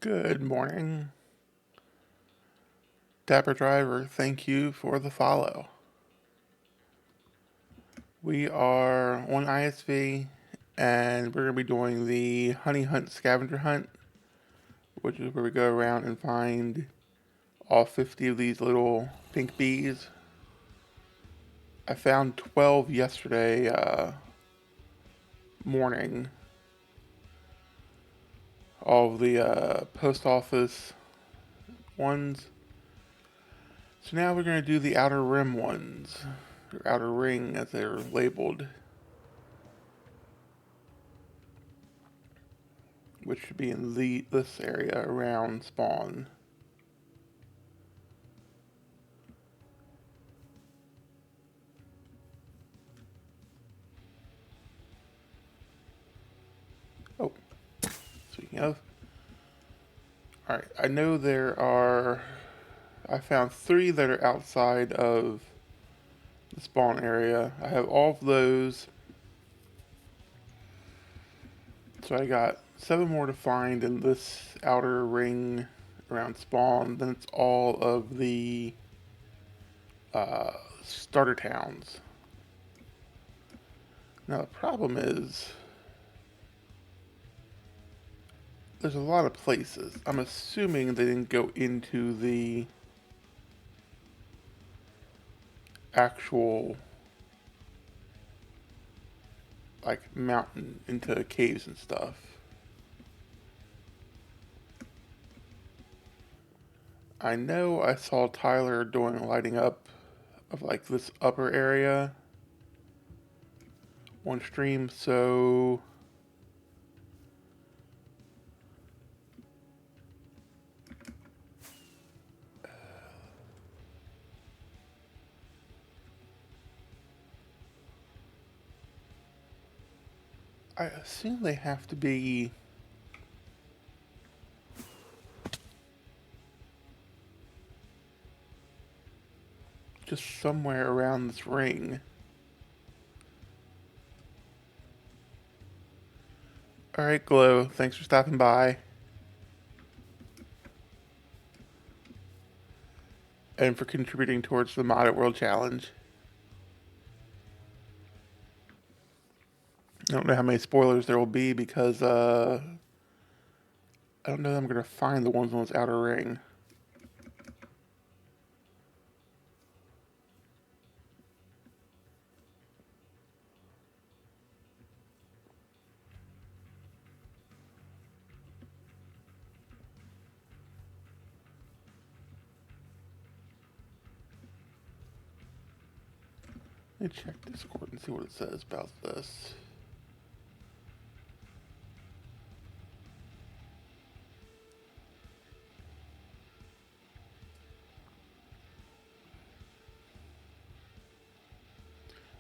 Good morning. Dapper Driver, thank you for the follow. We are on iSV and we're going to be doing the honey hunt scavenger hunt, which is where we go around and find all 50 of these little pink bees. I found 12 yesterday morning. All of the post office ones. So now we're going to do the outer rim ones, or outer ring as they're labeled, which should be in this area around spawn. Oh, speaking of, alright, I know I found 3 that are outside of the spawn area. I have all of those, so I got 7 more to find in this outer ring around spawn. Then it's all of the starter towns. Now the problem is, there's a lot of places. I'm assuming they didn't go into the actual like mountain, into caves and stuff. I know I saw Tyler doing lighting up of like this upper area on stream, so I assume they have to be just somewhere around this ring. Alright, Glow, thanks for stopping by. And for contributing towards the Mod at World Challenge. I don't know how many spoilers there will be because I don't know that I'm going to find the ones on this outer ring. Let me check Discord and see what it says about this.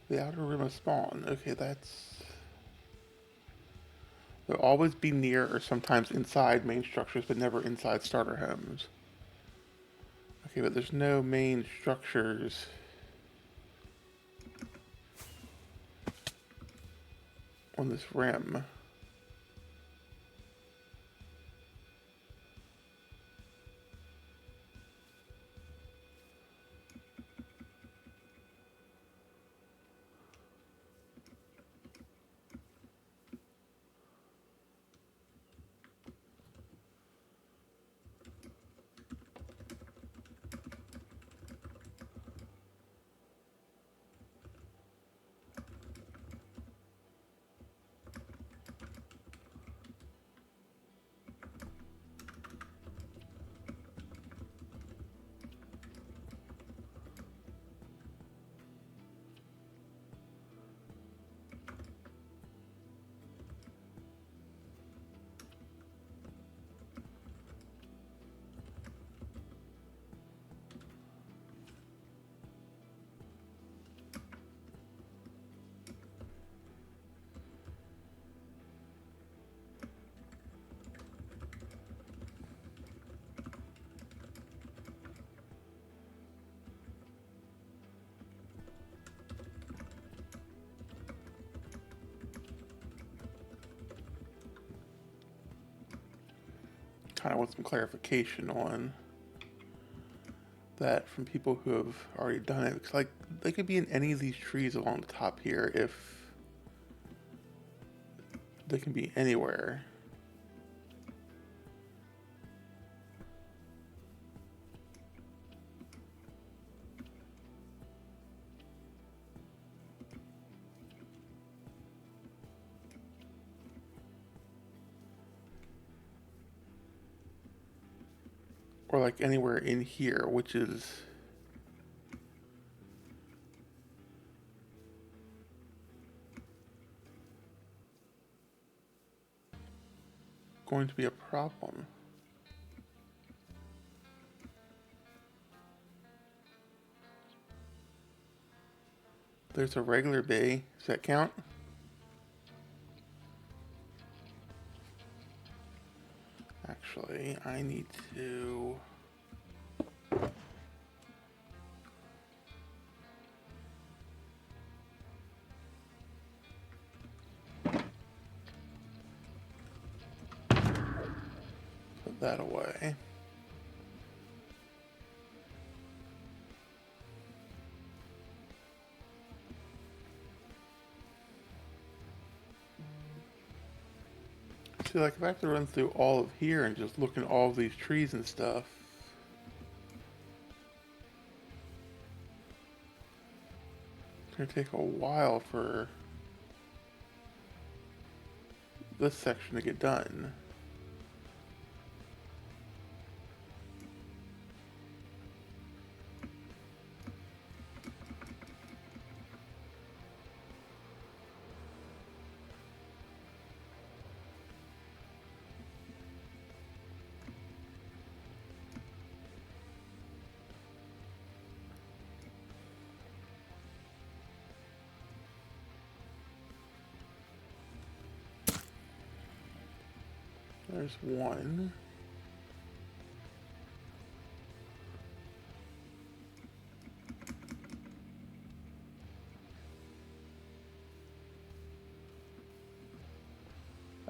The outer rim of spawn. Okay, they'll always be near or sometimes inside main structures, but never inside starter homes. Okay, but there's no main structures on this rim. kind of want some clarification on that from people who have already done it. Because, like, they could be in any of these trees along the top here if they can be anywhere. Or like anywhere in here, which is going to be a problem. There's a regular bee. Does that count? Actually, I need to... put that away. See, like, if I have to run through all of here and just look in all of these trees and stuff, it's gonna take a while for this section to get done. There's one.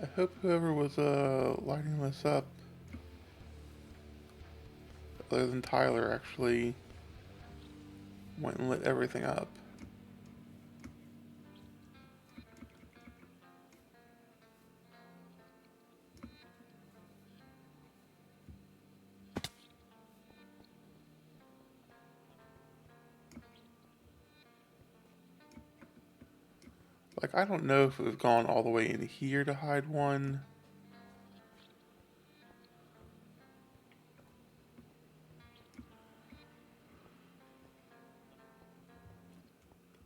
I hope whoever was lighting this up, other than Tyler, actually went and lit everything up. Like, I don't know if it was gone all the way in here to hide one.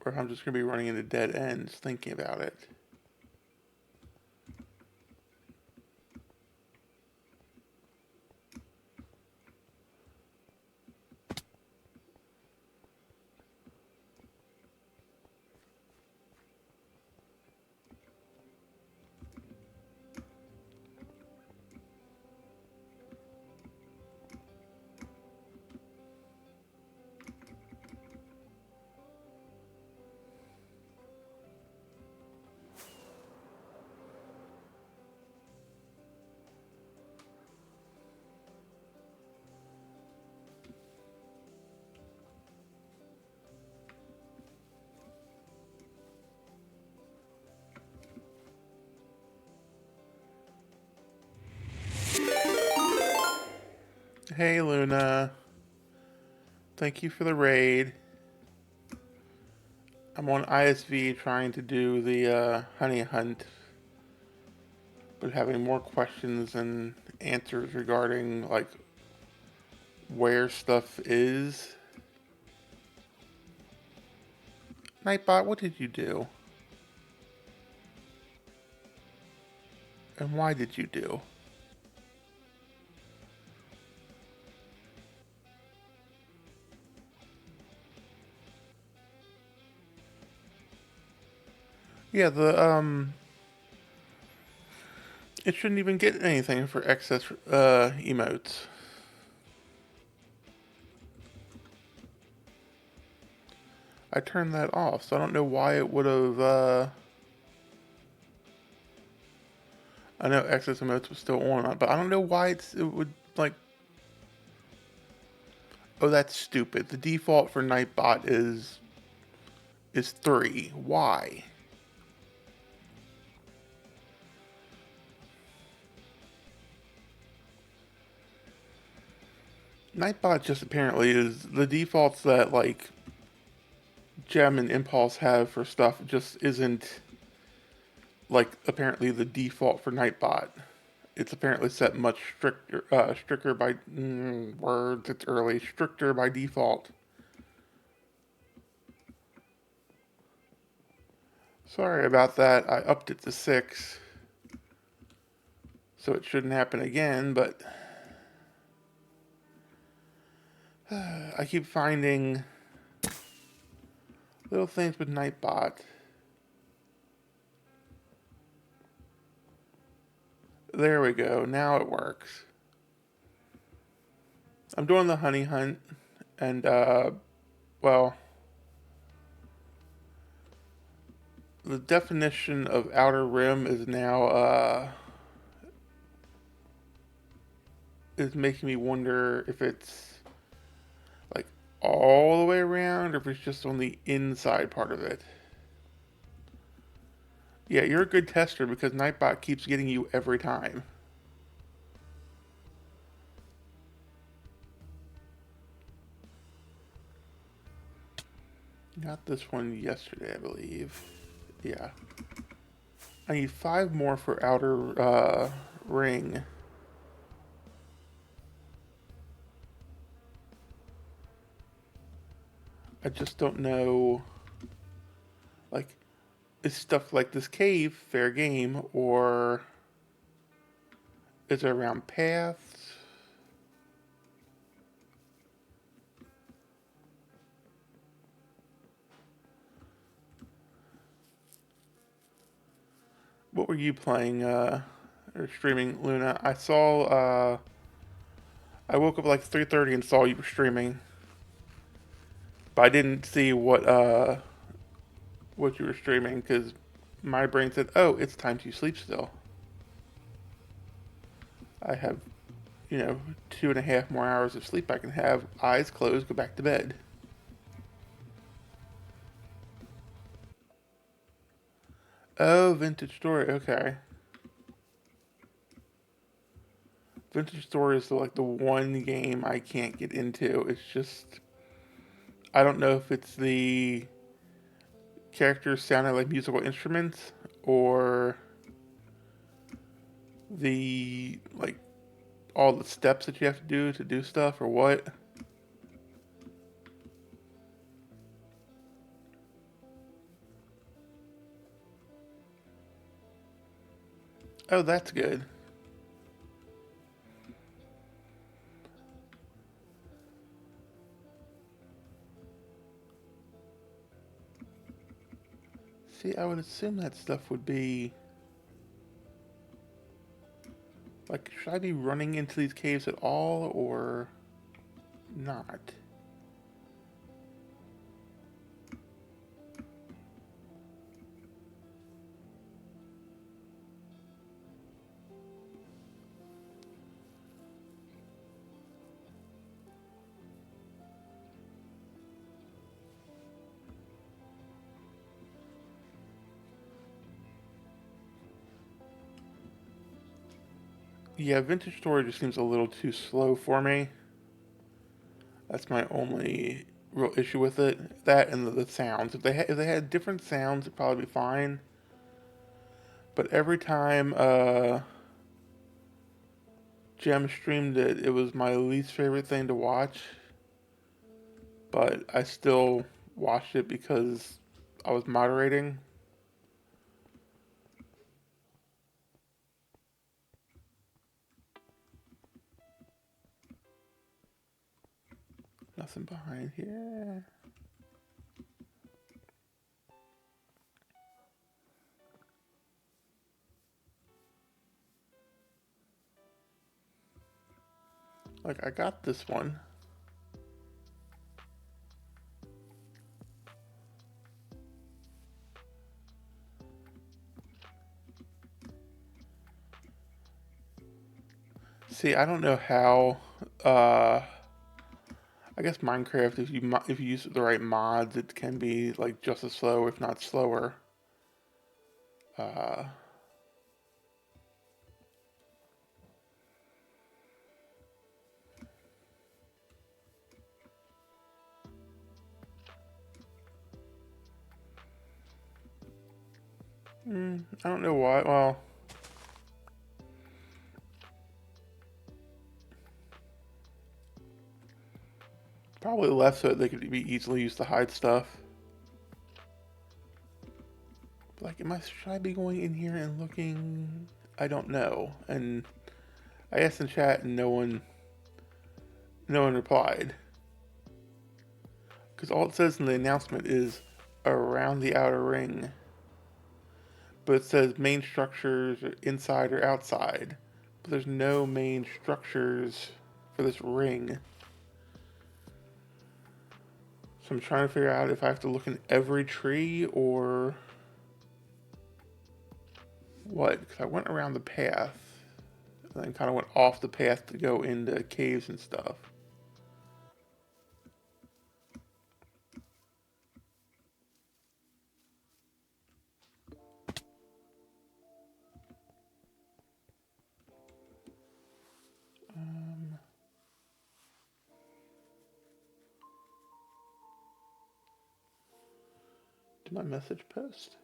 Or if I'm just going to be running into dead ends thinking about it. Hey Luna, thank you for the raid. I'm on iSV trying to do the honey hunt, but having more questions and answers regarding like where stuff is. Nightbot, what did you do? And why did you do? Yeah, it shouldn't even get anything for excess emotes. I turned that off, so I don't know why it would have, I know access emotes was still on, but I don't know why it would like. Oh, that's stupid. The default for Nightbot is 3. Why? Nightbot just apparently is the defaults that like Gem and Impulse have for stuff just isn't like apparently the default for Nightbot. It's apparently set much stricter by words. It's early, stricter by default. Sorry about that. I upped it to 6, so it shouldn't happen again. But I keep finding little things with Nightbot. There we go. Now it works. I'm doing the honey hunt, and well, the definition of outer rim is now is making me wonder if it's like all the way around or if it's just on the inside part of it. Yeah, you're a good tester because Nightbot keeps getting you every time. Got this one yesterday, I believe. Yeah. I need 5 more for outer ring. I just don't know, like, is stuff like this cave fair game, or is it around paths? What were you playing or streaming, Luna? I saw, I woke up like 3:30 and saw you were streaming, but I didn't see what you were streaming because my brain said, "Oh, it's time to sleep still." I have, 2.5 more hours of sleep I can have. Eyes closed, go back to bed. Oh, Vintage Story. Okay. Vintage Story is like the one game I can't get into. It's just I don't know if it's the characters sounding like musical instruments or the like all the steps that you have to do stuff or what. Oh, that's good. See, I would assume that stuff would be like, should I be running into these caves at all or not? Yeah, Vintage Story just seems a little too slow for me. That's my only real issue with it. That and the sounds. If they had different sounds, it'd probably be fine. But every time Gem streamed it, it was my least favorite thing to watch. But I still watched it because I was moderating. Nothing behind here. Like, I got this one. See, I don't know how. Uh, I guess Minecraft, if you use the right mods, it can be like just as slow, if not slower. Uh, I don't know why. Well, probably less so they could be easily used to hide stuff. Like, should I be going in here and looking? I don't know. And I asked in chat, and no one replied. Because all it says in the announcement is around the outer ring. But it says main structures inside or outside. But there's no main structures for this ring. So I'm trying to figure out if I have to look in every tree or what. Because I went around the path and then kind of went off the path to go into caves and stuff. Did my message post?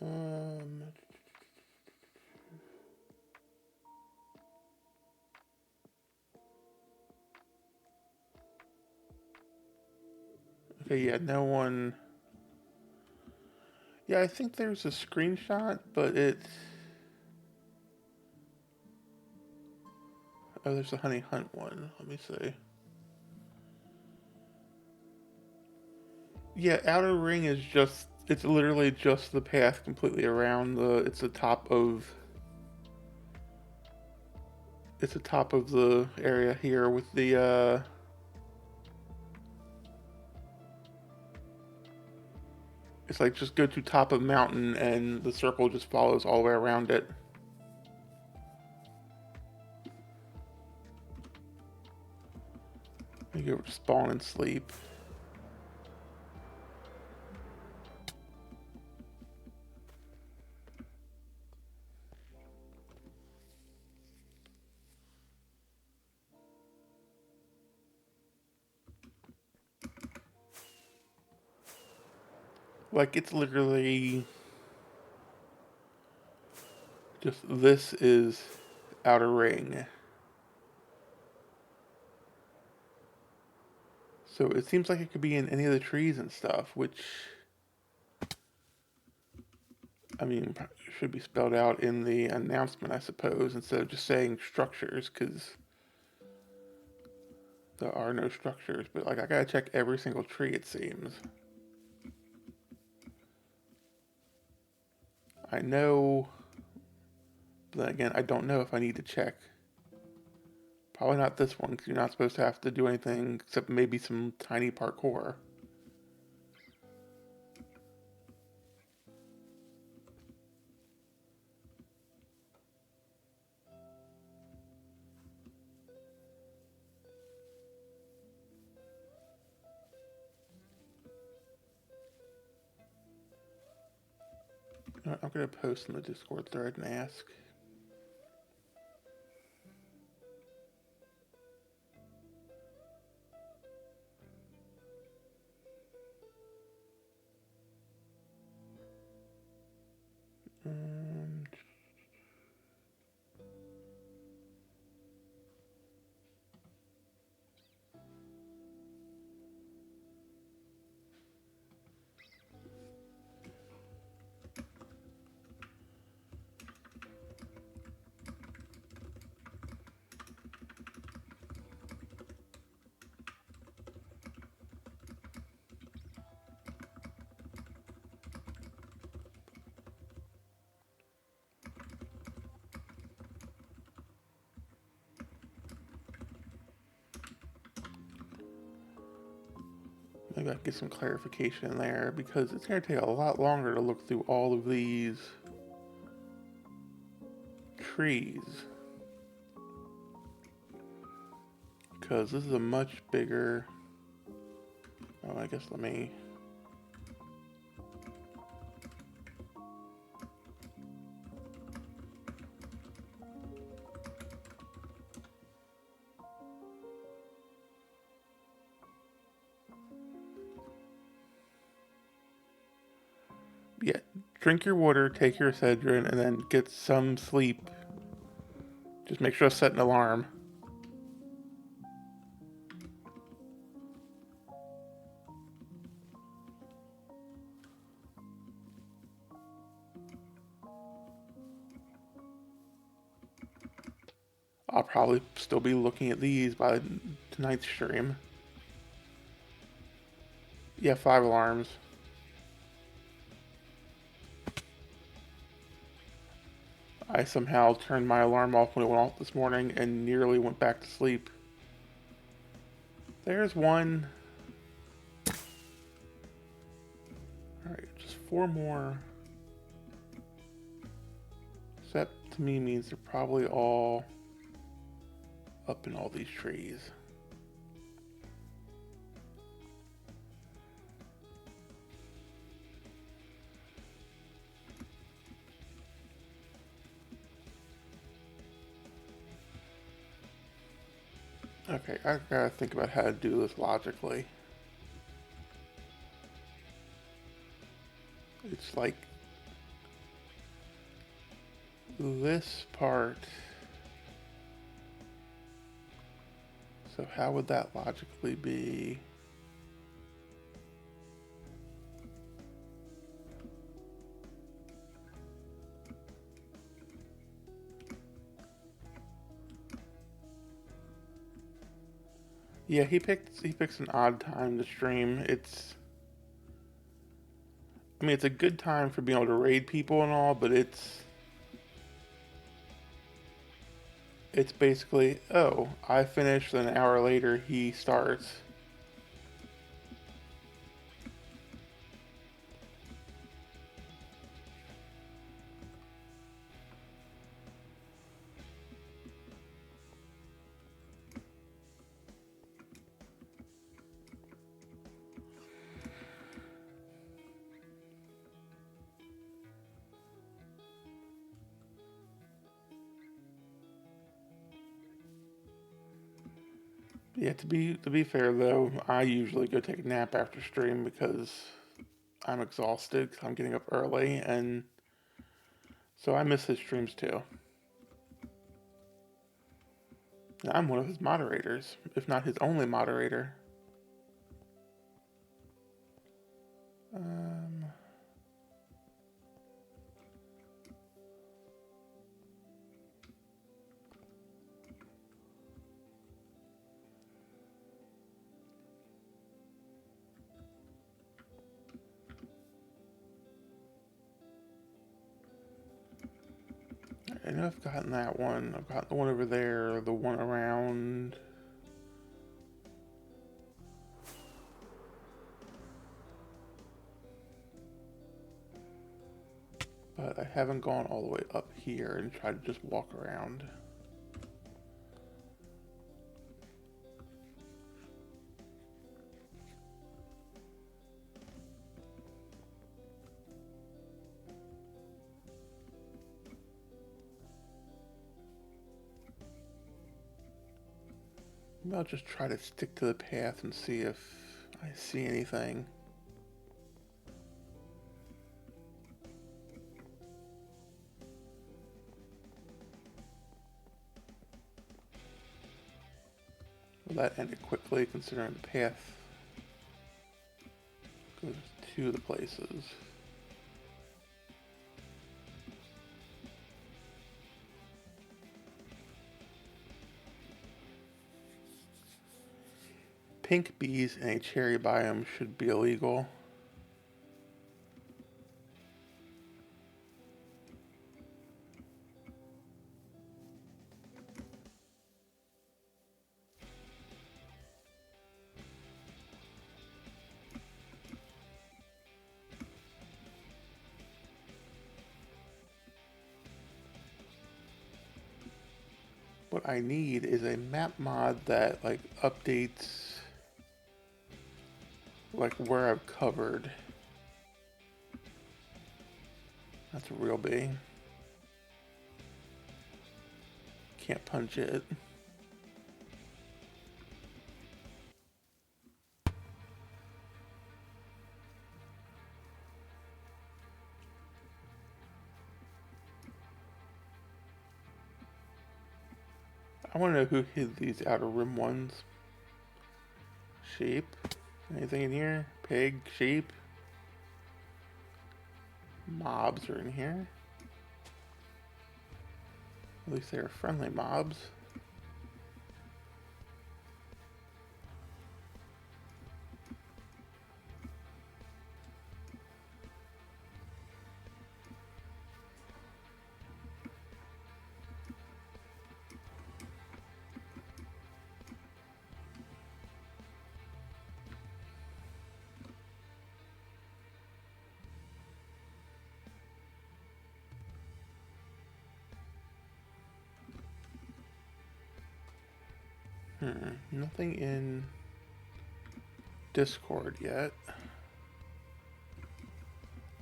Um, okay, yeah, no one. Yeah, I think there's a screenshot, but it's. Oh, there's a honey hunt one. Let me see. Yeah, outer ring is just. It's literally just the path completely around the. It's the top of. It's the top of the area here with the. It's like just go to top of mountain and the circle just follows all the way around it. You go spawn and sleep. Like it's literally just this is outer ring. So it seems like it could be in any of the trees and stuff, which I mean should be spelled out in the announcement, I suppose, instead of just saying structures, because there are no structures. But like I gotta check every single tree, it seems. I know, but then again, I don't know if I need to check. Probably not this one, because you're not supposed to have to do anything except maybe some tiny parkour. I'm gonna post in the Discord thread and ask. Um, maybe I can get some clarification there, because it's going to take a lot longer to look through all of these trees. Because this is a much bigger... Oh, I guess let me... Yeah, drink your water, take your Excedrin, and then get some sleep. Just make sure to set an alarm. I'll probably still be looking at these by tonight's stream. Yeah, 5 alarms. I somehow turned my alarm off when it went off this morning and nearly went back to sleep. There's one. Alright, just 4 more. So that to me means they're probably all up in all these trees. Okay, I gotta think about how to do this logically. It's like this part. So how would that logically be? Yeah, he picks an odd time to stream. I mean, it's a good time for being able to raid people and all, but it's basically, oh, I finished, then an hour later he starts. Yeah, to be fair though, I usually go take a nap after stream because I'm exhausted 'cause I'm getting up early, and so I miss his streams too. I'm one of his moderators, if not his only moderator. Um, I know I've gotten that one. I've got the one over there, the one around. But I haven't gone all the way up here and tried to just walk around. Maybe I'll just try to stick to the path and see if I see anything. Well, that ended quickly considering the path goes to the places. Pink bees in a cherry biome should be illegal. What I need is a map mod that like updates like where I've covered. That's a real B. Can't punch it. I want to know who hid these outer rim ones. Sheep. Anything in here? Pig, sheep. Mobs are in here. At least they're friendly mobs. Nothing in Discord yet.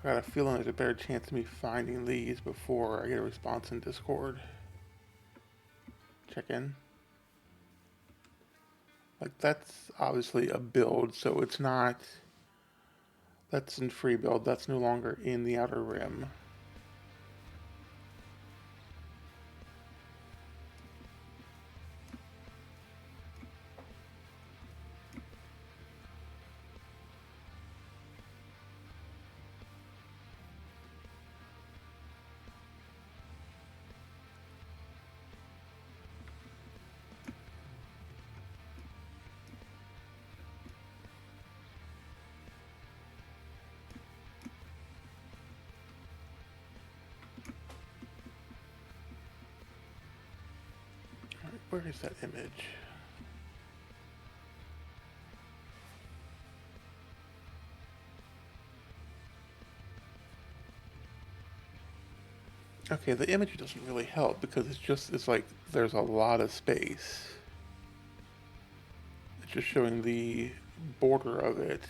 I got a feeling there's a better chance of me finding these before I get a response in Discord. Check in. Like, that's obviously a build, so it's not... That's in free build. That's no longer in the outer rim. Alright, where is that image? Okay, the image doesn't really help because it's like there's a lot of space. It's just showing the border of it.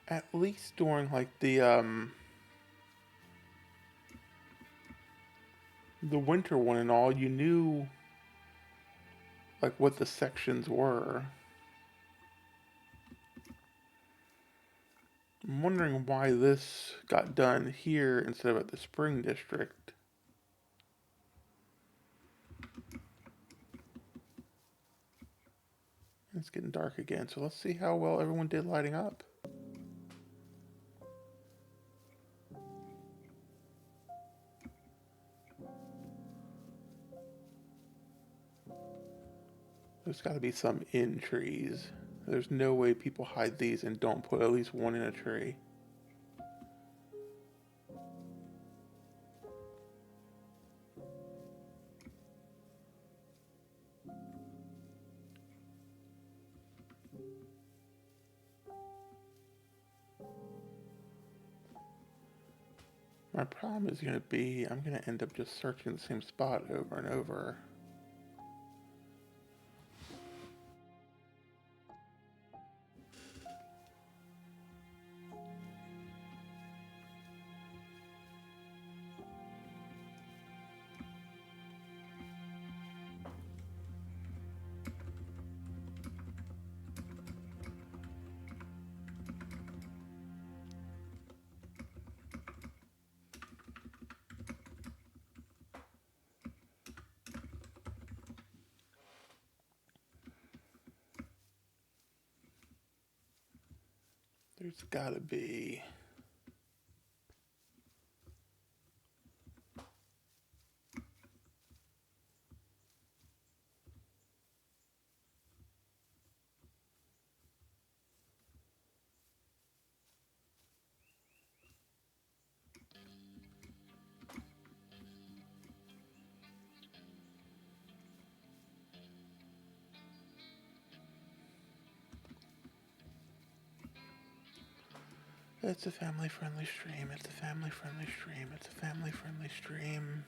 At least during like the winter one and all, you knew like what the sections were. I'm wondering why this got done here instead of at the Spring District. It's getting dark again, so let's see how well everyone did lighting up. There's got to be some in trees. There's no way people hide these and don't put at least one in a tree. My problem is going to be I'm going to end up just searching the same spot over and over. There's gotta be. It's a family-friendly stream. It's a family-friendly stream. It's a family-friendly stream.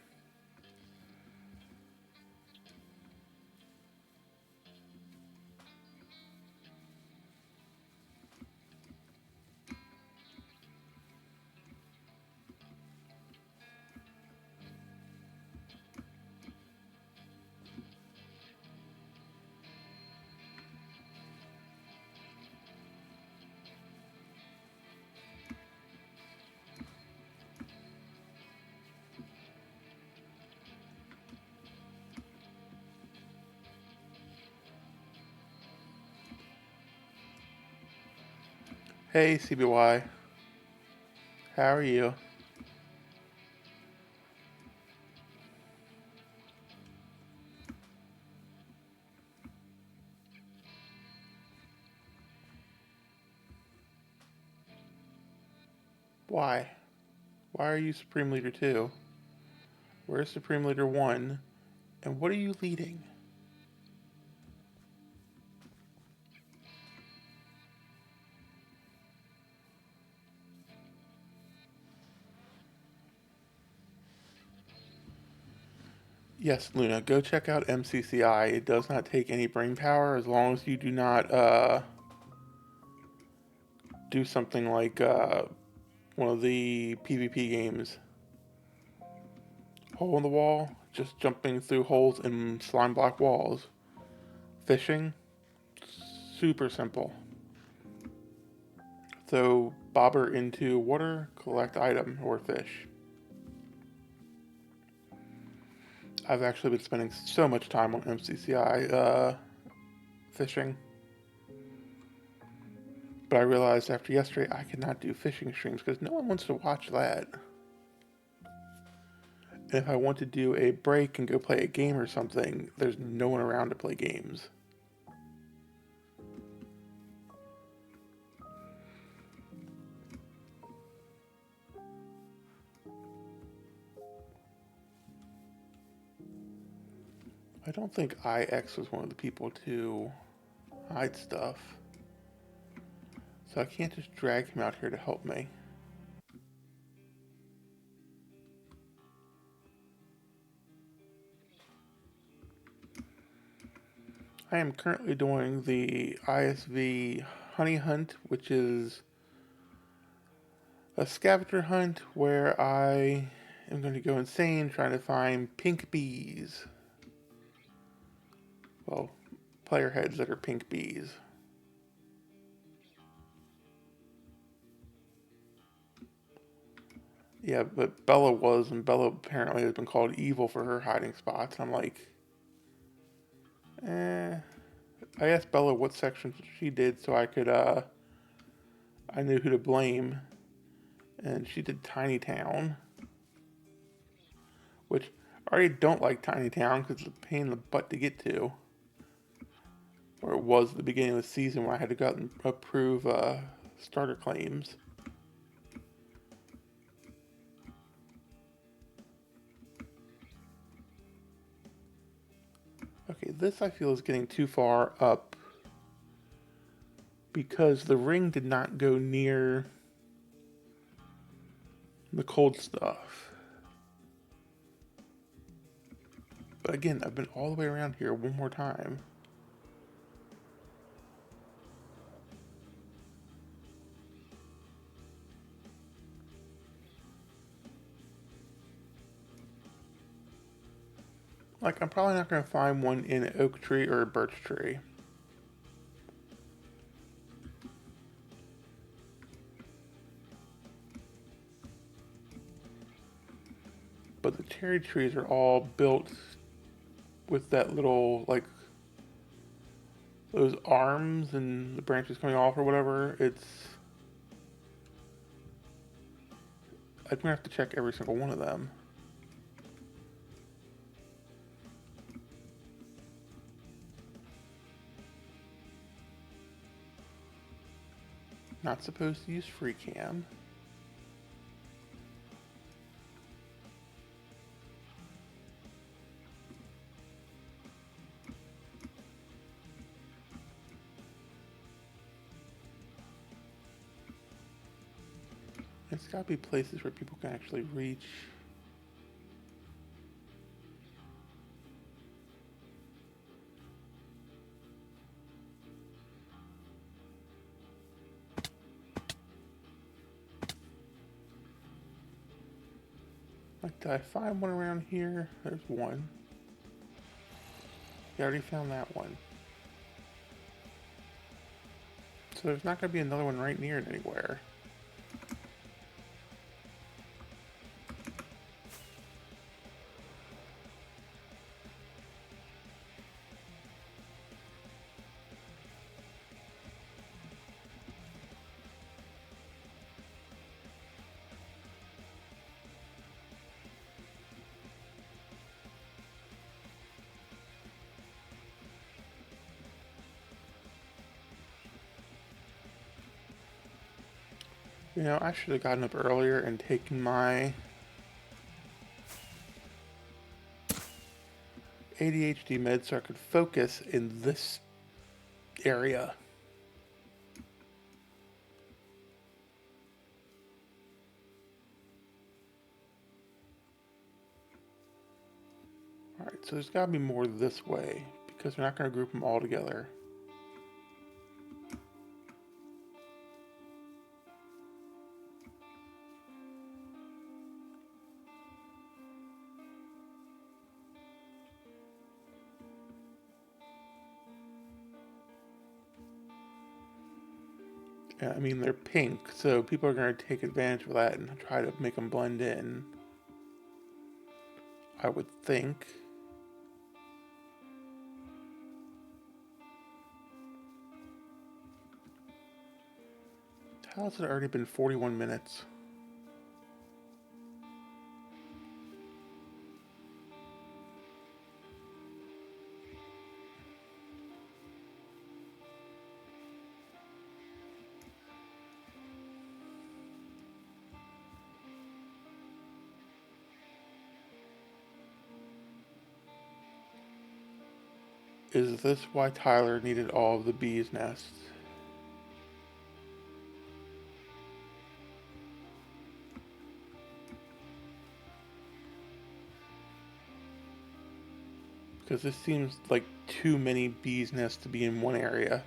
Hey, CBY. How are you? Why? Why are you Supreme Leader 2? Where's Supreme Leader 1? And what are you leading? Yes, Luna, go check out MCCI. It does not take any brain power as long as you do not do something like one of the PvP games. Hole in the wall, just jumping through holes in slime block walls. Fishing, super simple. Throw bobber into water, collect item or fish. I've actually been spending so much time on MCCI fishing. But I realized after yesterday I could not do fishing streams because no one wants to watch that. And if I want to do a break and go play a game or something, there's no one around to play games. I don't think IX was one of the people to hide stuff. So I can't just drag him out here to help me. I am currently doing the iSV honey hunt, which is a scavenger hunt where I am going to go insane trying to find pink bees. Well, player heads that are pink bees. Yeah, but Bella was, and Bella apparently has been called evil for her hiding spots. I'm like, eh. I asked Bella what sections she did so I could, I knew who to blame. And she did Tiny Town, which I already don't like Tiny Town because it's a pain in the butt to get to. Or it was at the beginning of the season when I had to go out and approve starter claims. Okay, this I feel is getting too far up because the ring did not go near the cold stuff. But again, I've been all the way around here one more time. Like, I'm probably not going to find one in an oak tree or a birch tree. But the cherry trees are all built with that little, like, those arms and the branches coming off or whatever. I'm gonna have to check every single one of them. Not supposed to use free cam. It's gotta be places where people can actually reach. Like, did I find one around here? There's one. You already found that one. So there's not gonna be another one right near it anywhere. You know, I should have gotten up earlier and taken my ADHD meds so I could focus in this area. Alright, so there's gotta be more this way because we're not gonna group them all together. Yeah, I mean, they're pink, so people are going to take advantage of that and try to make them blend in. I would think. How has it already been 41 minutes? Is this why Tyler needed all of the bees' nests? Because this seems like too many bees' nests to be in one area.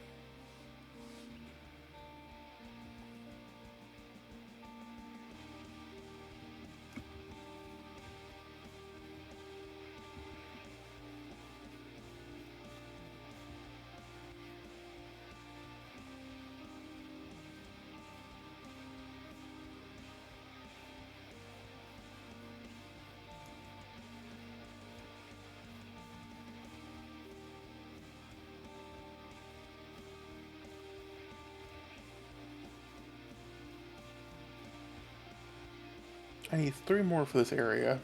I need 3 more for this area.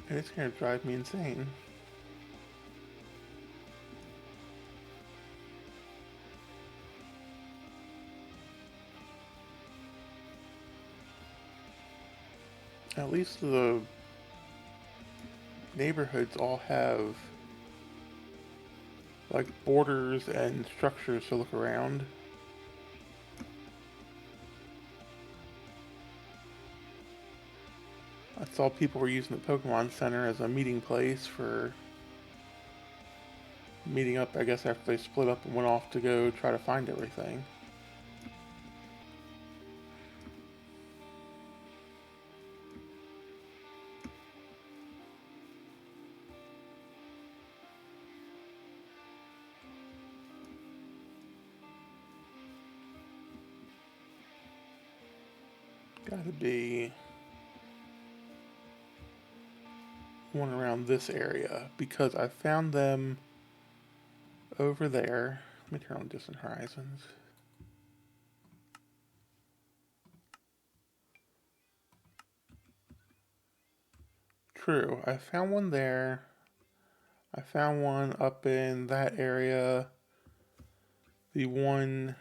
And it's going to drive me insane. At least the neighborhoods all have like borders and structures to look around. I saw people were using the Pokemon Center as a meeting place for meeting up, I guess, after they split up and went off to go try to find everything. Gotta be one around this area because I found them over there. Let me turn on Distant Horizons. True, I found one there. I found one up in that area. The one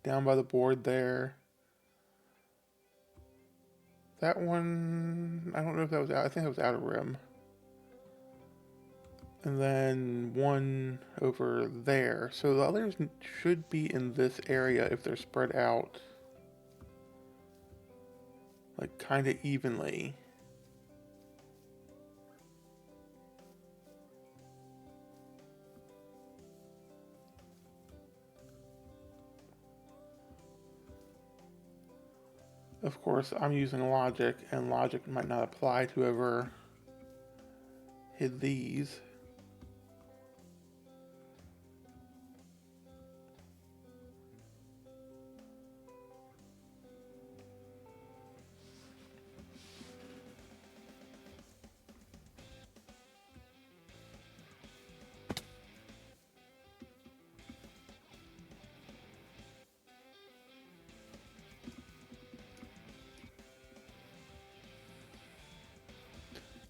down by the board there. That one, I don't know if that was out. I think it was outer rim. And then one over there. So the others should be in this area if they're spread out, like, kind of evenly. Of course, I'm using logic, and logic might not apply to whoever hid these.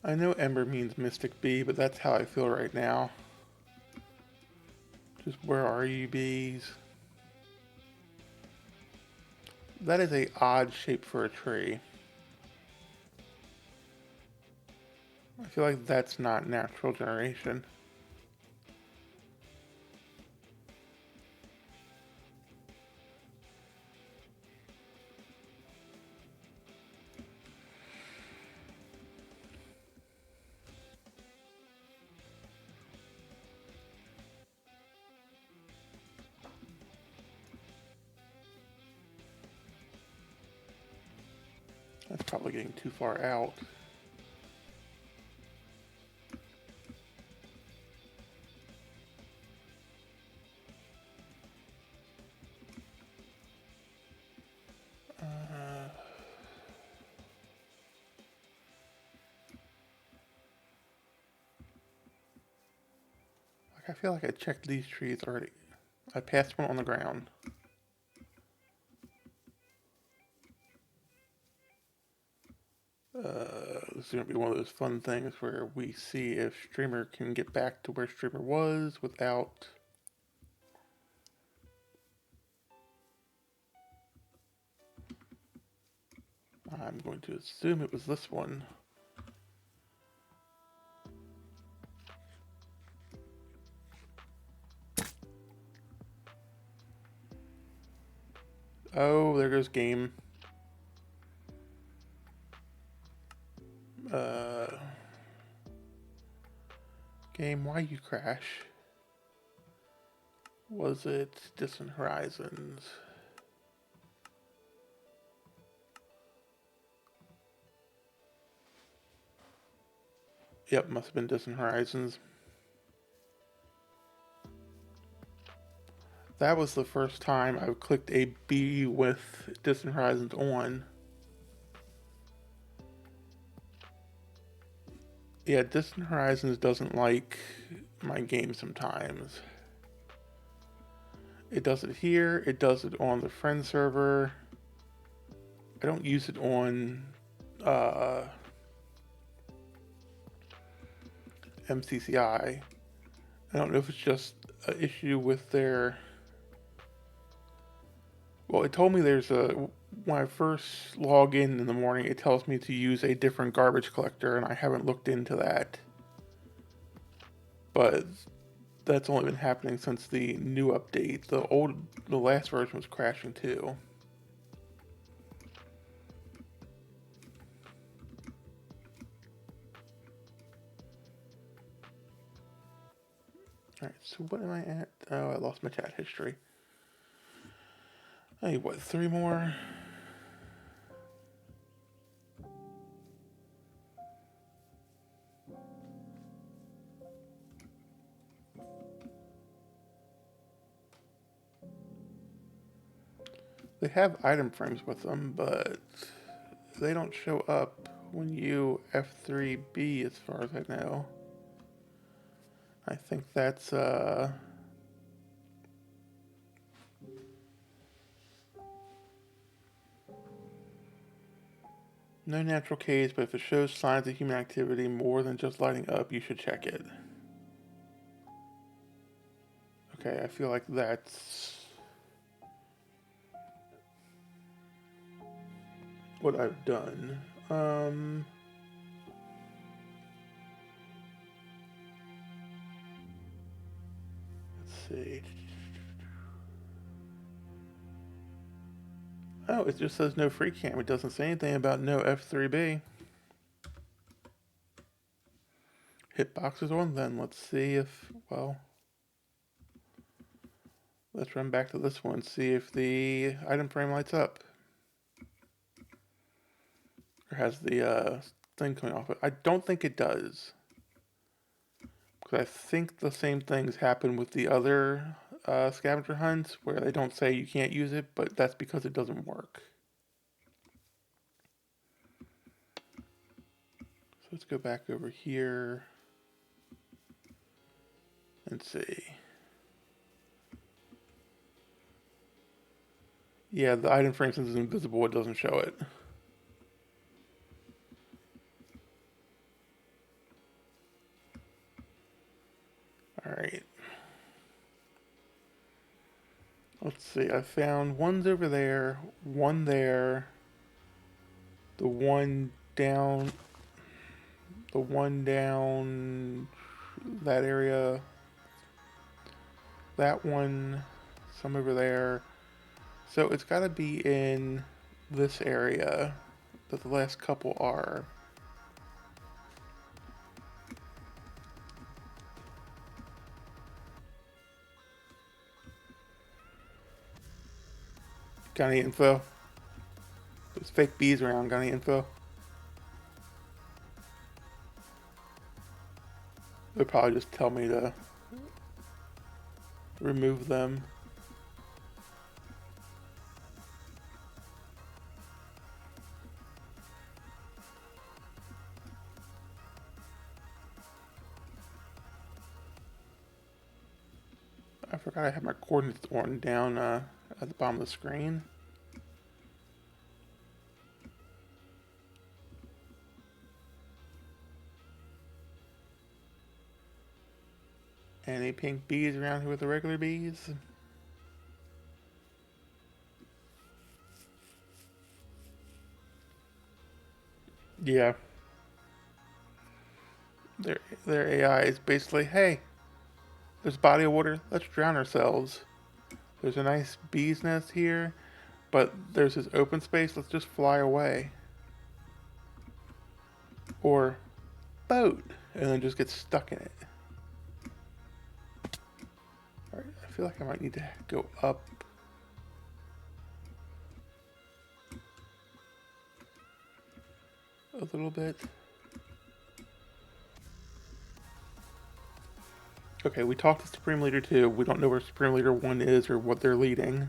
I know Ember means Mystic Bee, but that's how I feel right now. Just where are you, bees? That is a odd shape for a tree. I feel like that's not natural generation. That's probably getting too far out. I feel like I checked these trees already. I passed one on the ground. This is going to be one of those fun things where we see if Streamer can get back to where Streamer was without... I'm going to assume it was this one. Oh, there goes game. Game, why you crash? Was it Distant Horizons? Yep, must have been Distant Horizons. That was the first time I've clicked a B with Distant Horizons on. Yeah, Distant Horizons doesn't like my game sometimes. It does it here, it does it on the friend server. I don't use it on MCCI. I don't know if it's just an issue with their... Well, it told me there's a... When I first log in the morning, it tells me to use a different garbage collector, and I haven't looked into that. But that's only been happening since the new update. The last version was crashing too. Alright, so what am I at? Oh, I lost my chat history. Hey, what, 3 more? They have item frames with them, but they don't show up when you F3B as far as I know. I think that's no natural case, but if it shows signs of human activity more than just lighting up, you should check it. Okay, I feel like that's what I've done. Um, let's see. Oh, it just says no free cam. It doesn't say anything about no F3B. Hitbox is on then. Let's see if, well, let's run back to this one. See if the item frame lights up. Or has the thing coming off it. I don't think it does. Because I think the same things happen with the other scavenger hunts where they don't say you can't use it, but that's because it doesn't work. So let's go back over here and see. Yeah, the item frame, since it's invisible, it doesn't show it. Alright. Let's see, I found one's over there, one there, the one down that area, that one, some over there. So it's got to be in this area that the last couple are. Got any info? There's fake bees around. Got any info? They'll probably just tell me to remove them. I forgot I had my coordinates on down at the bottom of the screen. Any pink bees around here with the regular bees? Yeah. Their AI is basically, hey, there's a body of water, let's drown ourselves. There's a nice bee's nest here, but there's this open space, let's just fly away. Or boat, and then just get stuck in it. Alright, I feel like I might need to go up. A little bit. Okay, we talked to Supreme Leader 2. We don't know where Supreme Leader 1 is or what they're leading.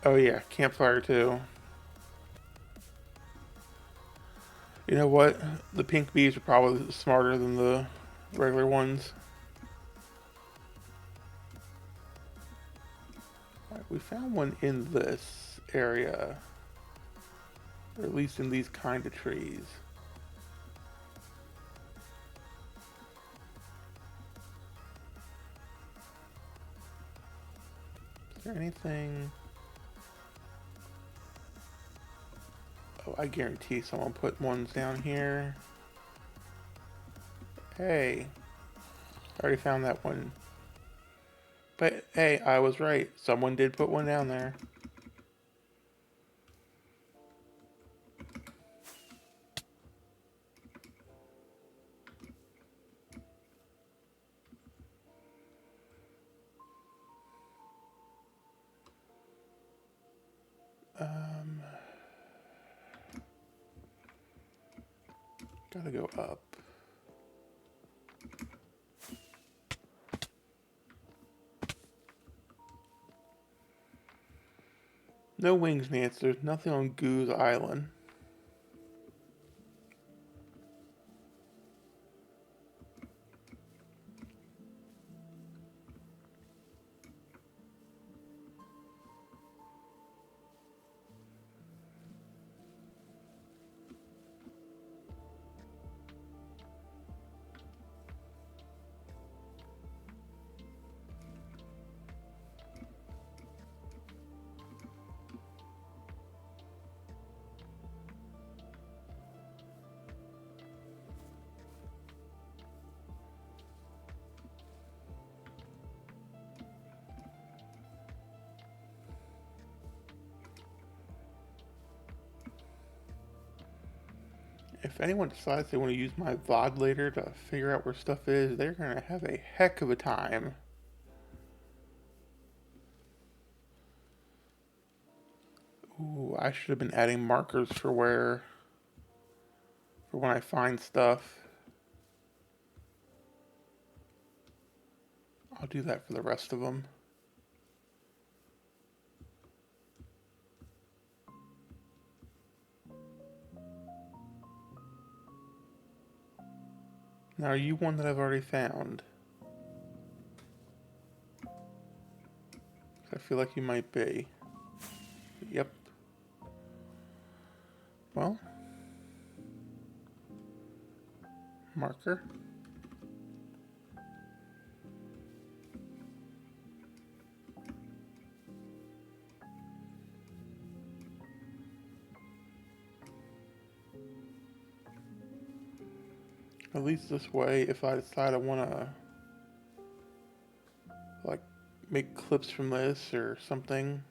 Oh yeah, Campfire 2. You know what? The pink bees are probably smarter than the regular ones. Alright, we found one in this area. Or at least in these kind of trees. Is there anything? Oh, I guarantee someone put ones down here. Hey, I already found that one. But hey, I was right. Someone did put one down there. Gotta go up. No wings, Nance. There's nothing on Goose Island. If anyone decides they want to use my VOD later to figure out where stuff is, they're going to have a heck of a time. Ooh, I should have been adding markers for when I find stuff. I'll do that for the rest of them. Now, are you one that I've already found? I feel like you might be. Yep. Well, marker. At least this way, if I decide I want to, like, make clips from this or something,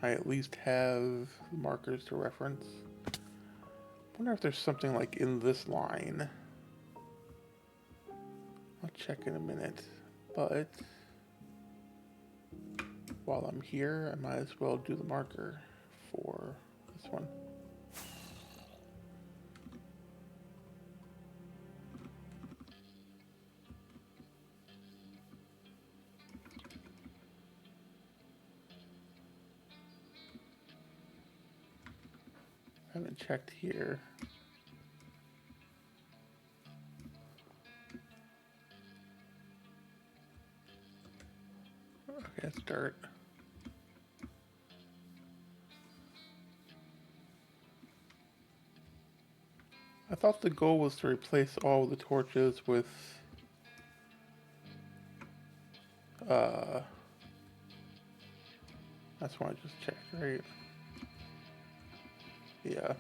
I at least have markers to reference. I wonder if there's something like in this line. I'll check in a minute, but while I'm here, I might as well do the marker for this one. I haven't checked here. Okay, that's dirt. I thought the goal was to replace all the torches with that's why I just checked, right? Yeah.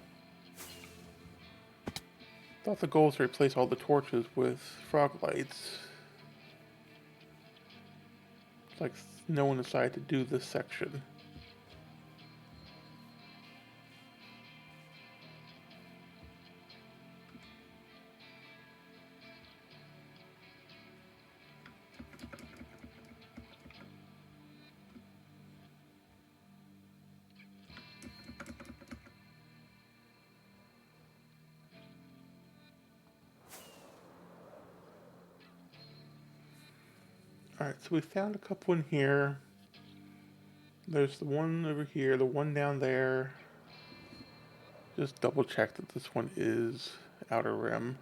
Thought the goal was to replace all the torches with frog lights. It's like no one decided to do this section. Alright, so we found a couple in here. There's the one over here, the one down there. Just double check that this one is outer rim.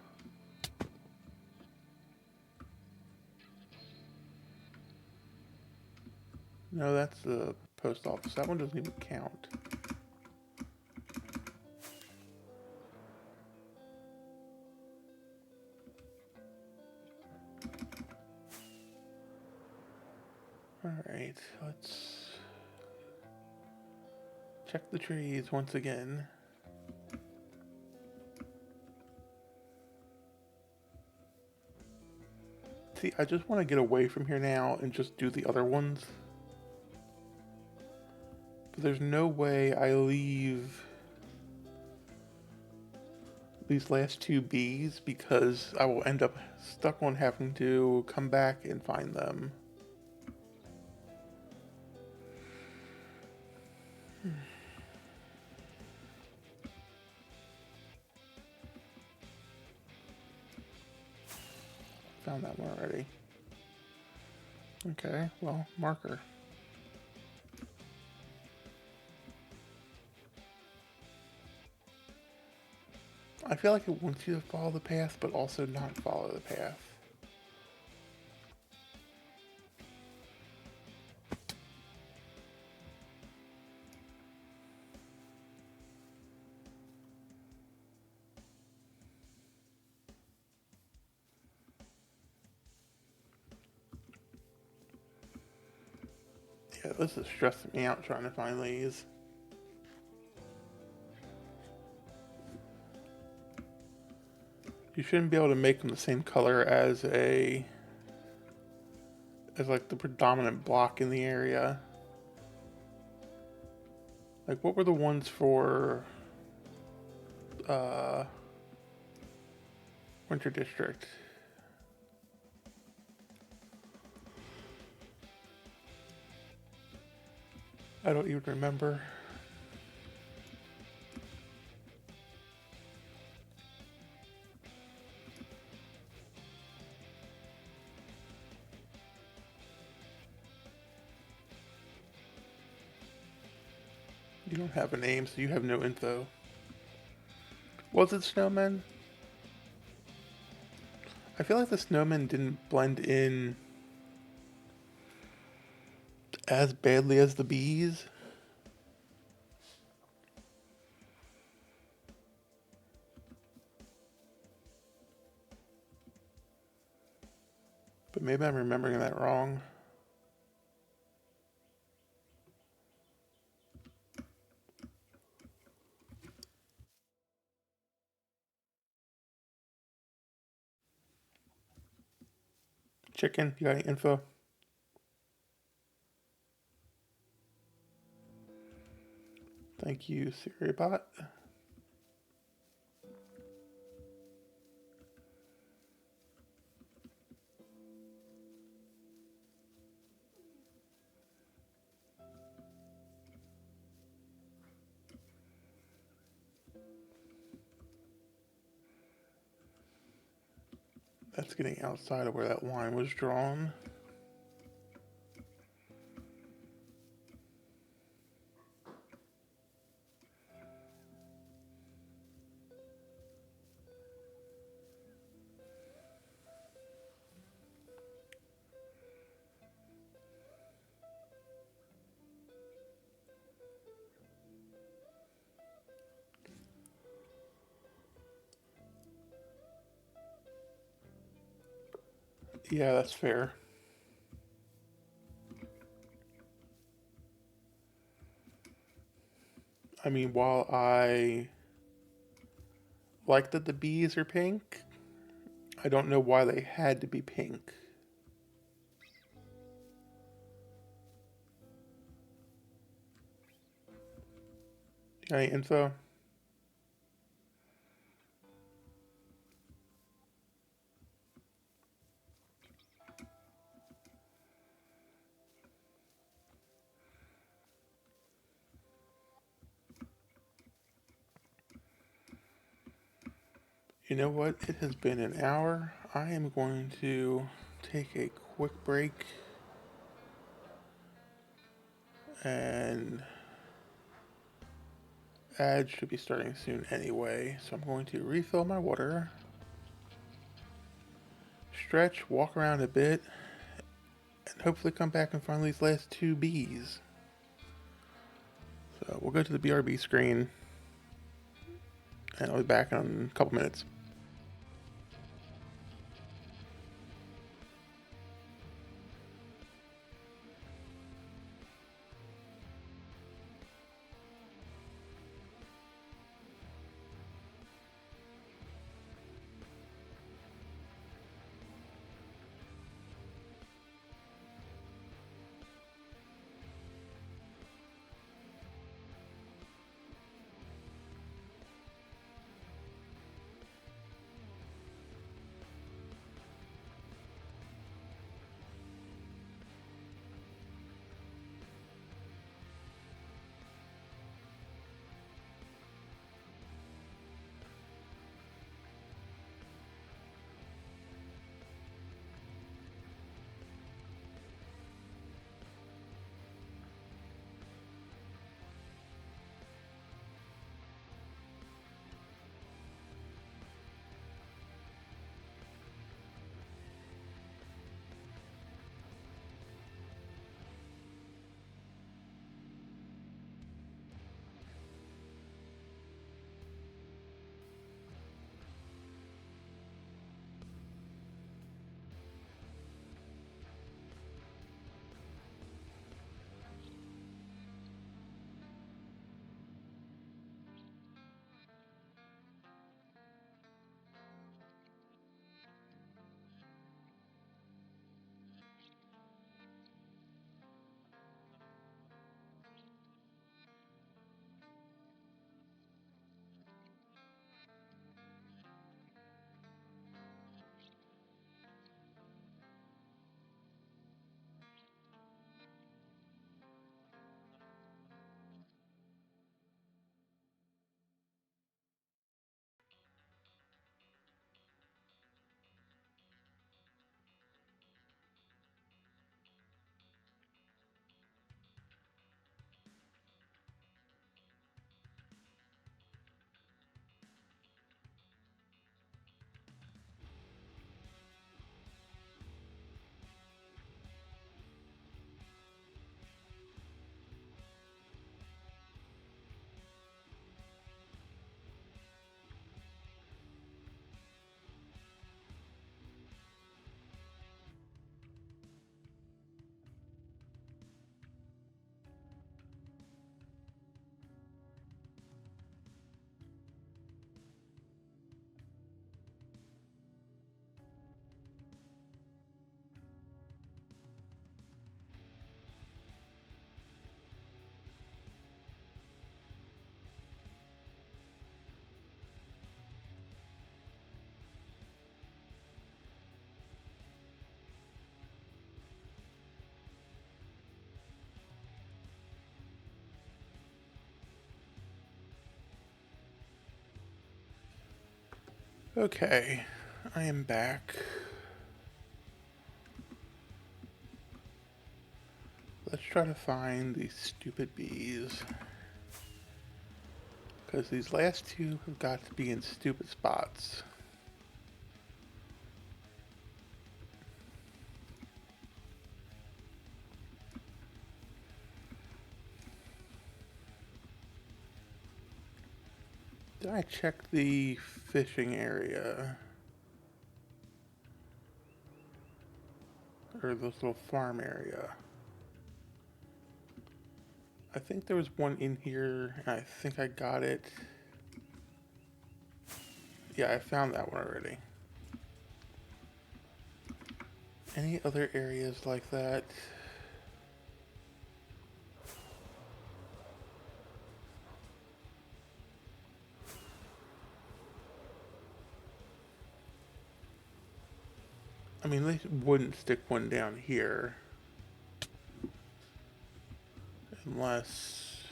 No, that's the post office. That one doesn't even count. Alright, let's check the trees once again. See, I just want to get away from here now and just do the other ones. But there's no way I leave these last two Bs because I will end up stuck on having to come back and find them. Found that one already. Okay, well, marker. I feel like it wants you to follow the path, but also not follow the path. Yeah, this is stressing me out trying to find these. You shouldn't be able to make them the same color as like the predominant block in the area. Like, what were the ones for Winter District. I don't even remember. You don't have a name, so you have no info. Was it snowmen? I feel like the snowmen didn't blend in as badly as the bees. But maybe I'm remembering that wrong. Chicken, you got any info? Thank you, SiriBot. That's getting outside of where that line was drawn. Yeah, that's fair. I mean, while I like that the bees are pink, I don't know why they had to be pink. Any info? You know what? It has been an hour. I am going to take a quick break and ads should be starting soon anyway. So I'm going to refill my water, stretch, walk around a bit, and hopefully come back and find these last two bees. So we'll go to the BRB screen and I'll be back in a couple minutes. Okay, I am back. Let's try to find these stupid bees. Because these last two have got to be in stupid spots. Did I check the fishing area? Or this little farm area? I think there was one in here, and I think I got it. Yeah, I found that one already. Any other areas like that? I mean, they wouldn't stick one down here. Unless...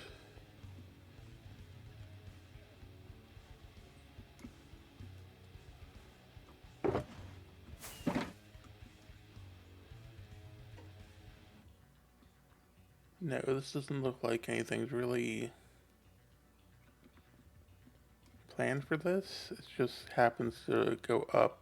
No, this doesn't look like anything's really planned for this. It just happens to go up.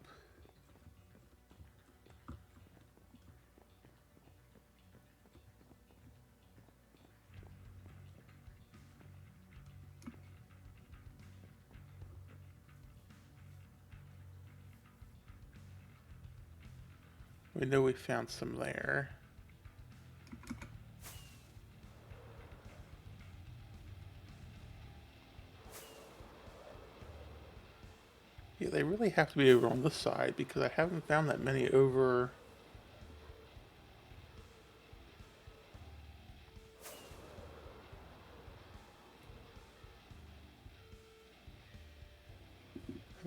We know we found some there. Yeah, they really have to be over on this side because I haven't found that many over...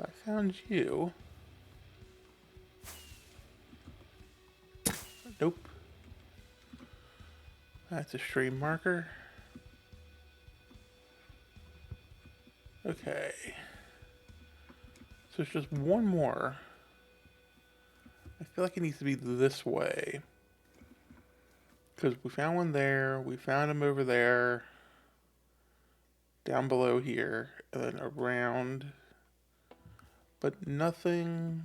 I found you. Nope. That's a stream marker. Okay. So it's just one more. I feel like it needs to be this way. Because we found one there, we found him over there, down below here, and then around. But nothing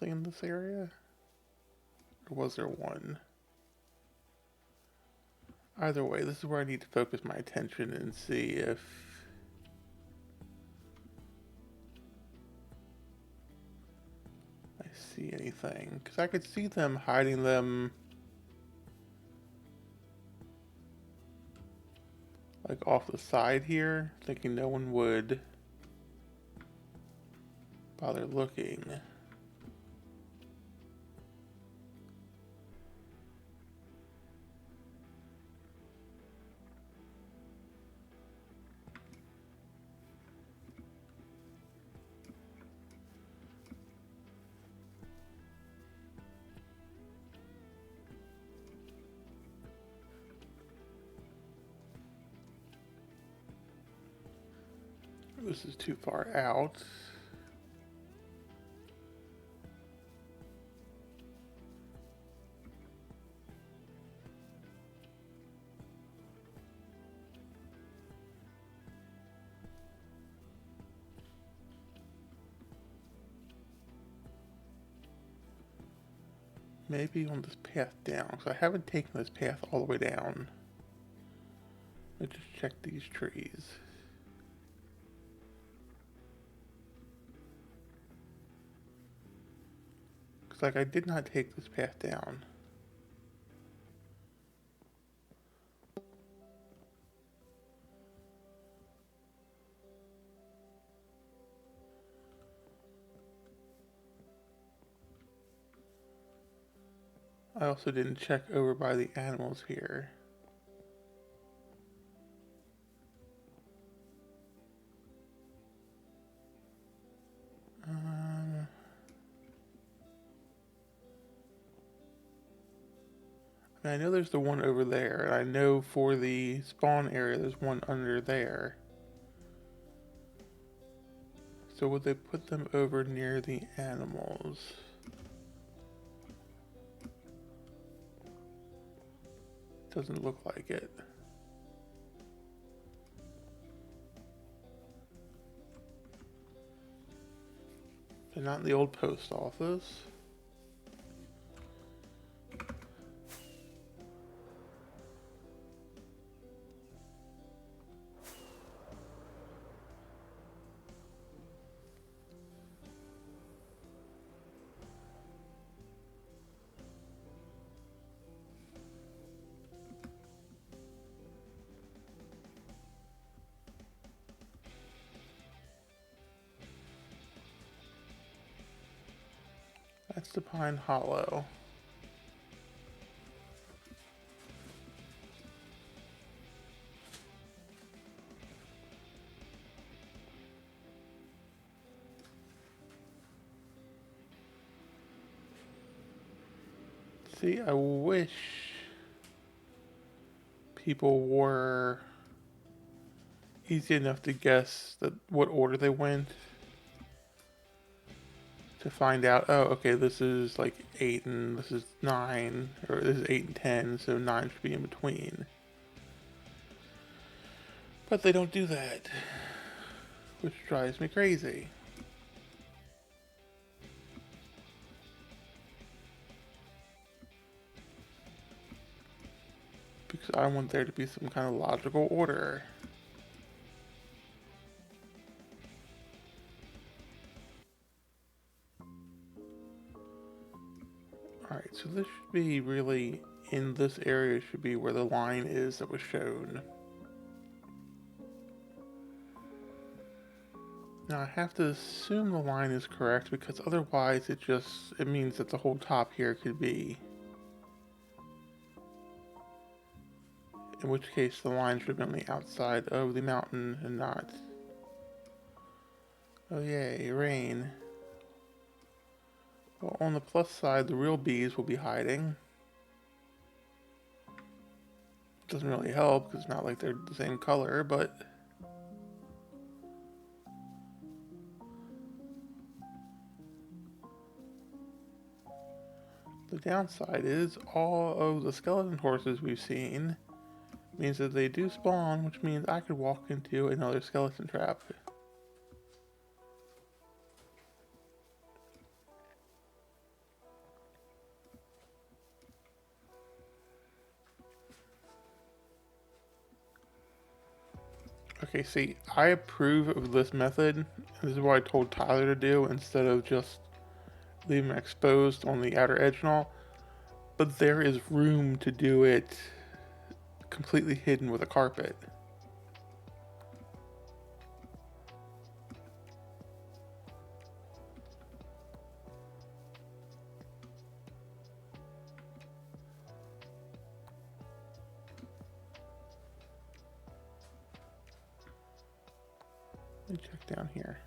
in this area? Or was there one? Either way, this is where I need to focus my attention and see if I see anything. Because I could see them hiding them like off the side here, thinking no one would bother looking. This is too far out. Maybe on this path down, so I haven't taken this path all the way down. Let's just check these trees. Looks like I did not take this path down. I also didn't check over by the animals here. I know there's the one over there, and I know for the spawn area there's one under there. so would they put them over near the animals? Doesn't look like it. They're not in the old post office. That's the Pine Hollow. See, I wish people were easy enough to guess that what order they went. To find out, oh, okay, this is like 8 and this is 9, or this is 8 and 10, so 9 should be in between. But they don't do that, which drives me crazy. Because I want there to be some kind of logical order. Alright, so this should be really, in this area should be where the line is that was shown. Now I have to assume the line is correct because otherwise it means that the whole top here could be. In which case the line should be on the outside of the mountain and not. Oh yay, rain. Well, on the plus side, the real bees will be hiding. Doesn't really help because it's not like they're the same color, but the downside is all of the skeleton horses we've seen means that they do spawn, which means I could walk into another skeleton trap. Okay, see, I approve of this method. This is what I told Tyler to do instead of just leaving them exposed on the outer edge and all. But there is room to do it completely hidden with a carpet. Let me check down here.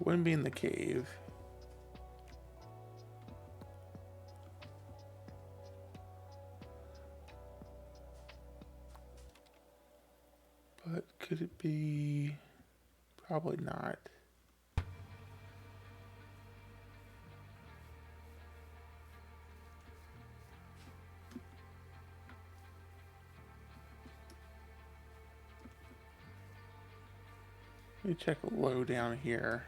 Wouldn't be in the cave. But could it be? Probably not. Let me check low down here.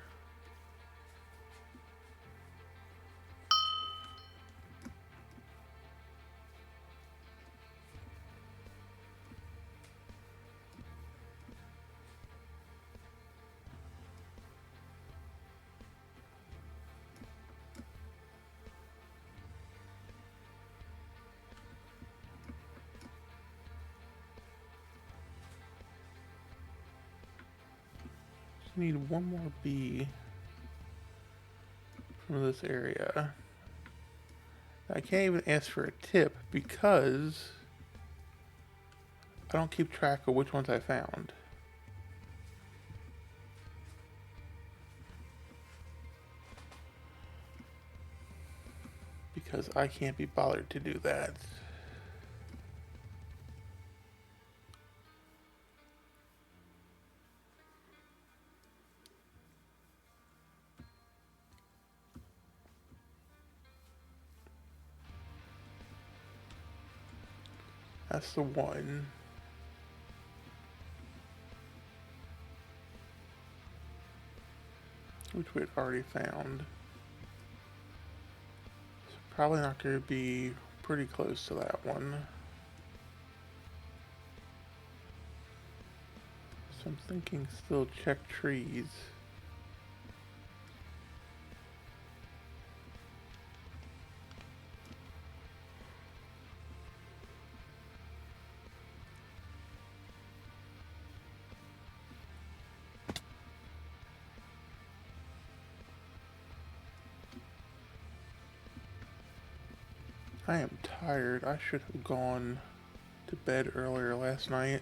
Need one more bee from this area. I can't even ask for a tip because I don't keep track of which ones I found. Because I can't be bothered to do that. That's the one. Which we had already found. So probably not going to be pretty close to that one. So I'm thinking still check trees. I am tired. I should have gone to bed earlier last night.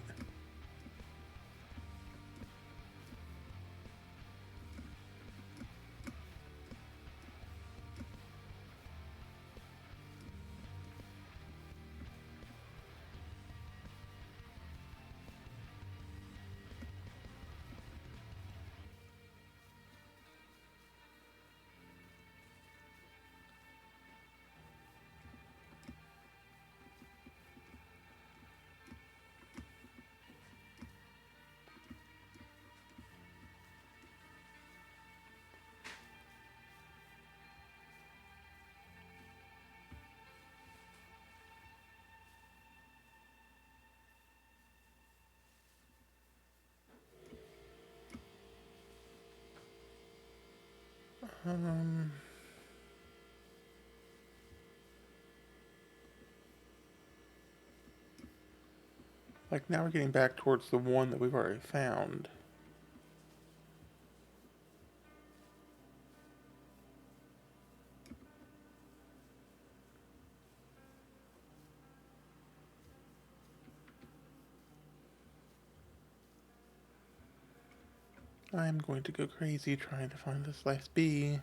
Like now we're getting back towards the one that we've already found. I'm going to go crazy trying to find this last bee.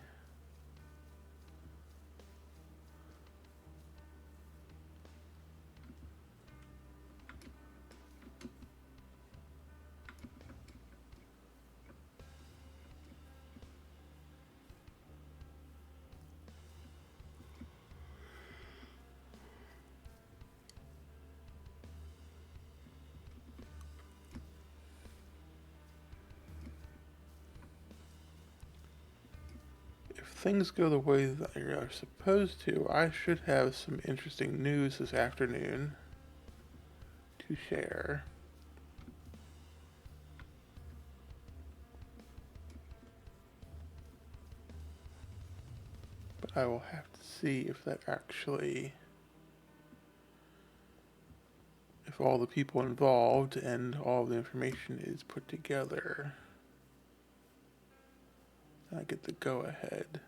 If things go the way that they are supposed to, I should have some interesting news this afternoon to share. But I will have to see if that actually, if all the people involved and all the information is put together, I get the go ahead.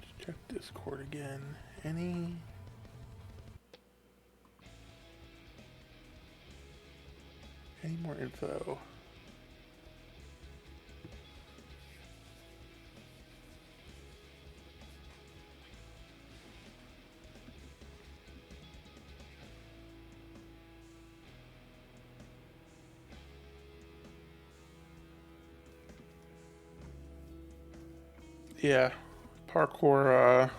Let's check Discord again. Any more info? Yeah, parkour,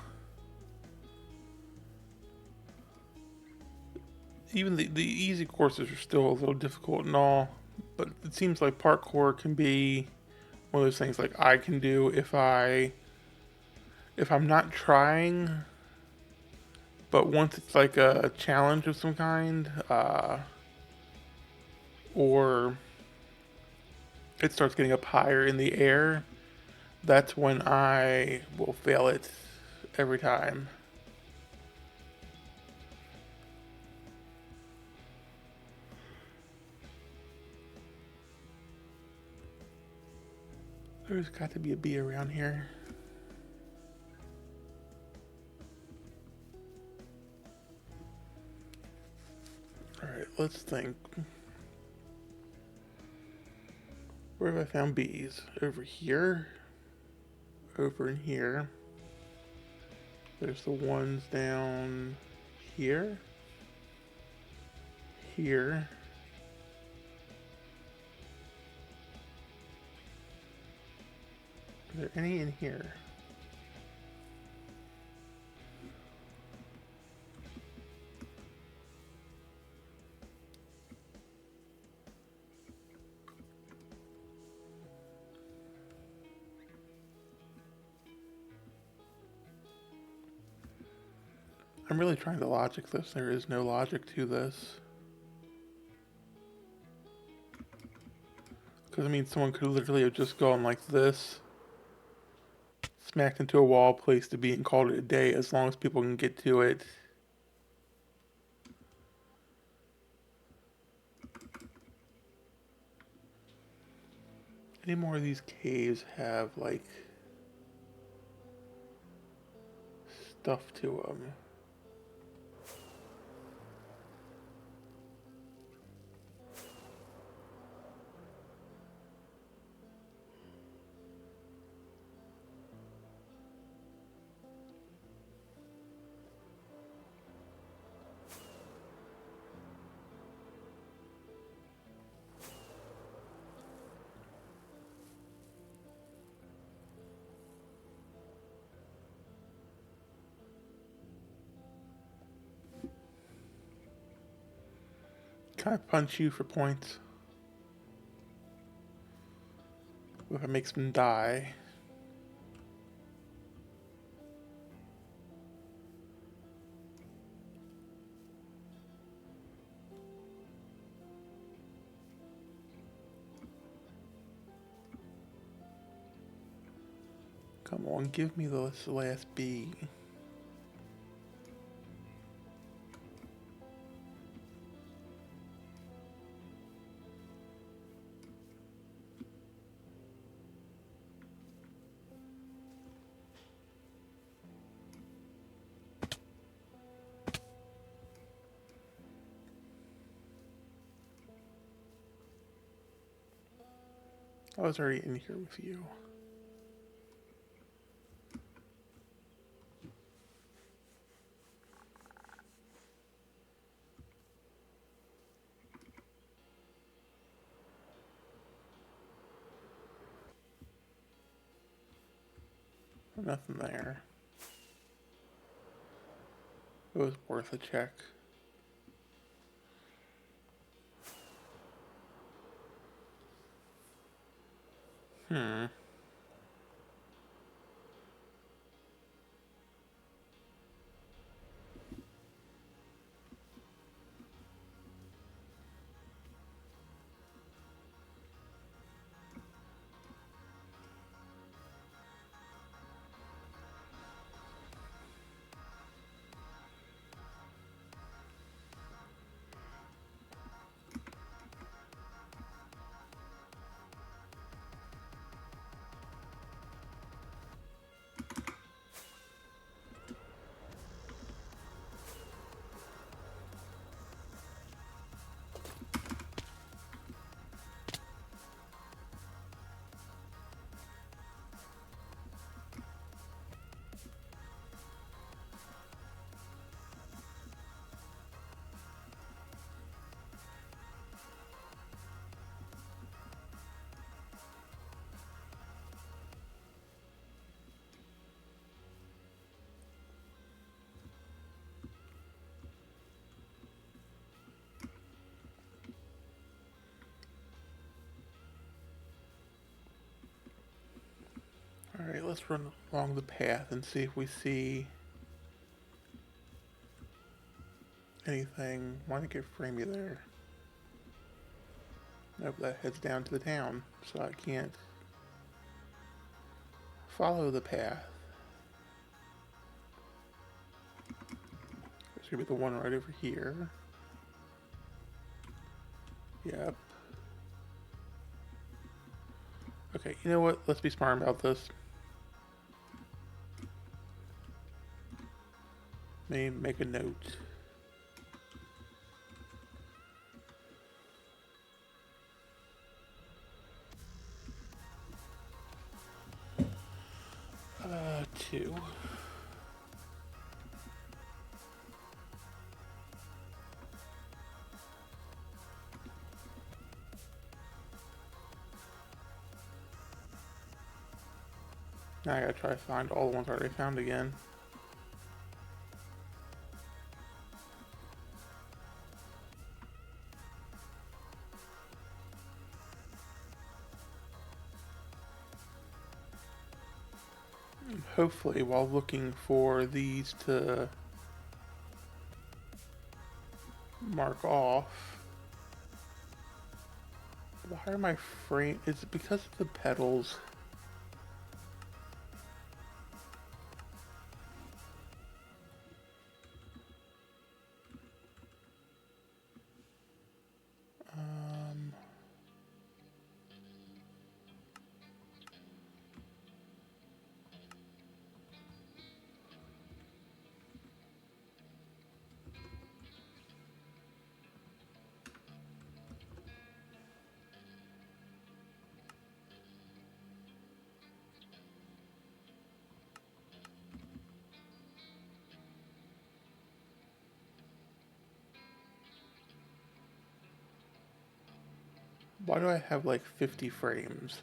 even the easy courses are still a little difficult and all, but it seems like parkour can be one of those things like I can do if I'm not trying, but once it's like a challenge of some kind, or it starts getting up higher in the air, that's when I will fail it every time. There's got to be a bee around here. Alright, let's think. Where have I found bees? Over here. Over in here. There's the ones down here. Here. Are there any in here? I'm really trying to logic this. There is no logic to this. Because, I mean, someone could literally have just gone like this, smacked into a wall, placed a bee, and called it a day, as long as people can get to it. Any more of these caves have, like, stuff to them? Can I punch you for points? If it makes them die. Come on, give me the last bee. I was already in here with you. Nothing there. It was worth a check. Hmm. Alright, let's run along the path and see if we see anything. Why did it frame you there? Nope, that heads down to the town, so I can't follow the path. There's gonna be the one right over here. Yep. Okay, you know what? Let's be smart about this. Maybe make a note. 2. Now I gotta try to find all the ones I already found again. Hopefully, while looking for these to mark off. Why are my frame? Is it because of the pedals? Why do I have like 50 frames?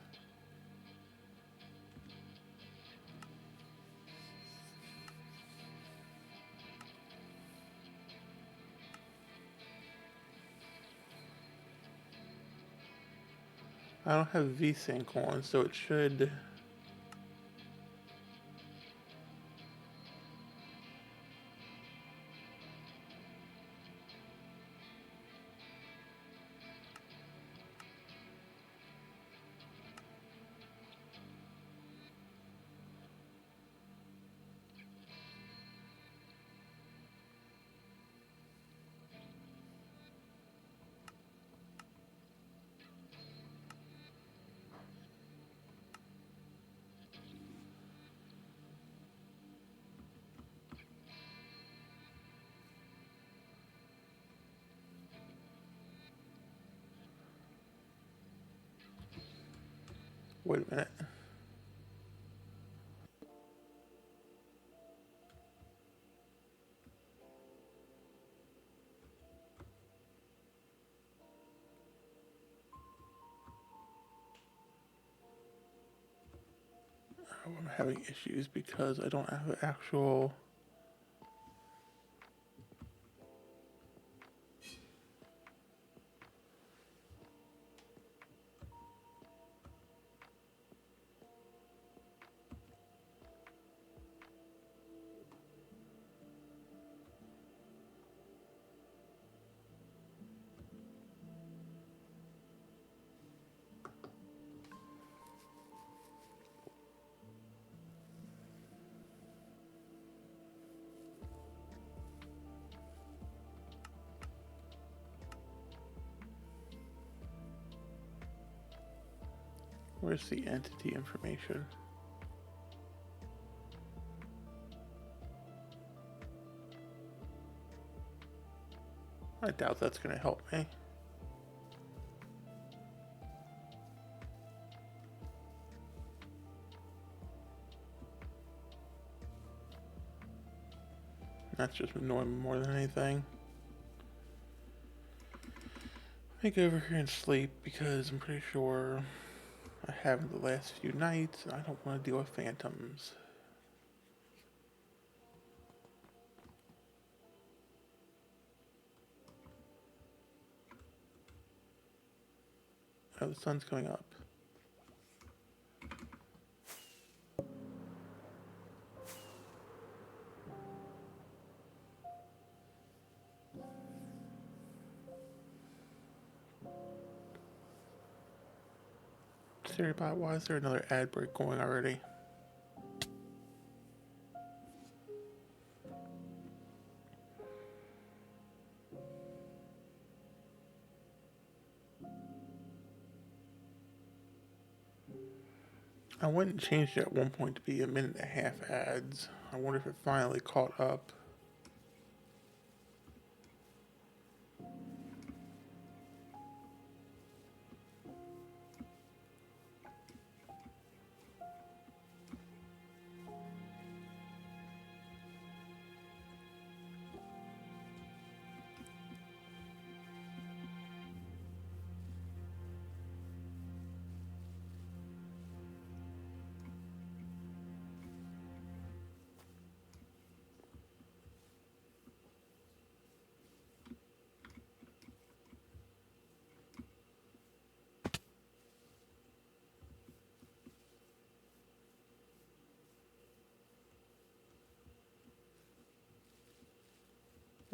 I don't have VSync on, so it should... Wait a minute. Oh, I'm having issues because I don't have an actual... Where's the entity information? I doubt that's going to help me. That's just annoying me more than anything. Let me go over here and sleep because I'm pretty sure I haven't the last few nights and I don't want to deal with phantoms. Oh, the sun's coming up. SiriBot, why is there another ad break going already? I went and changed it at one point to be 1.5 minute ads. I wonder if it finally caught up.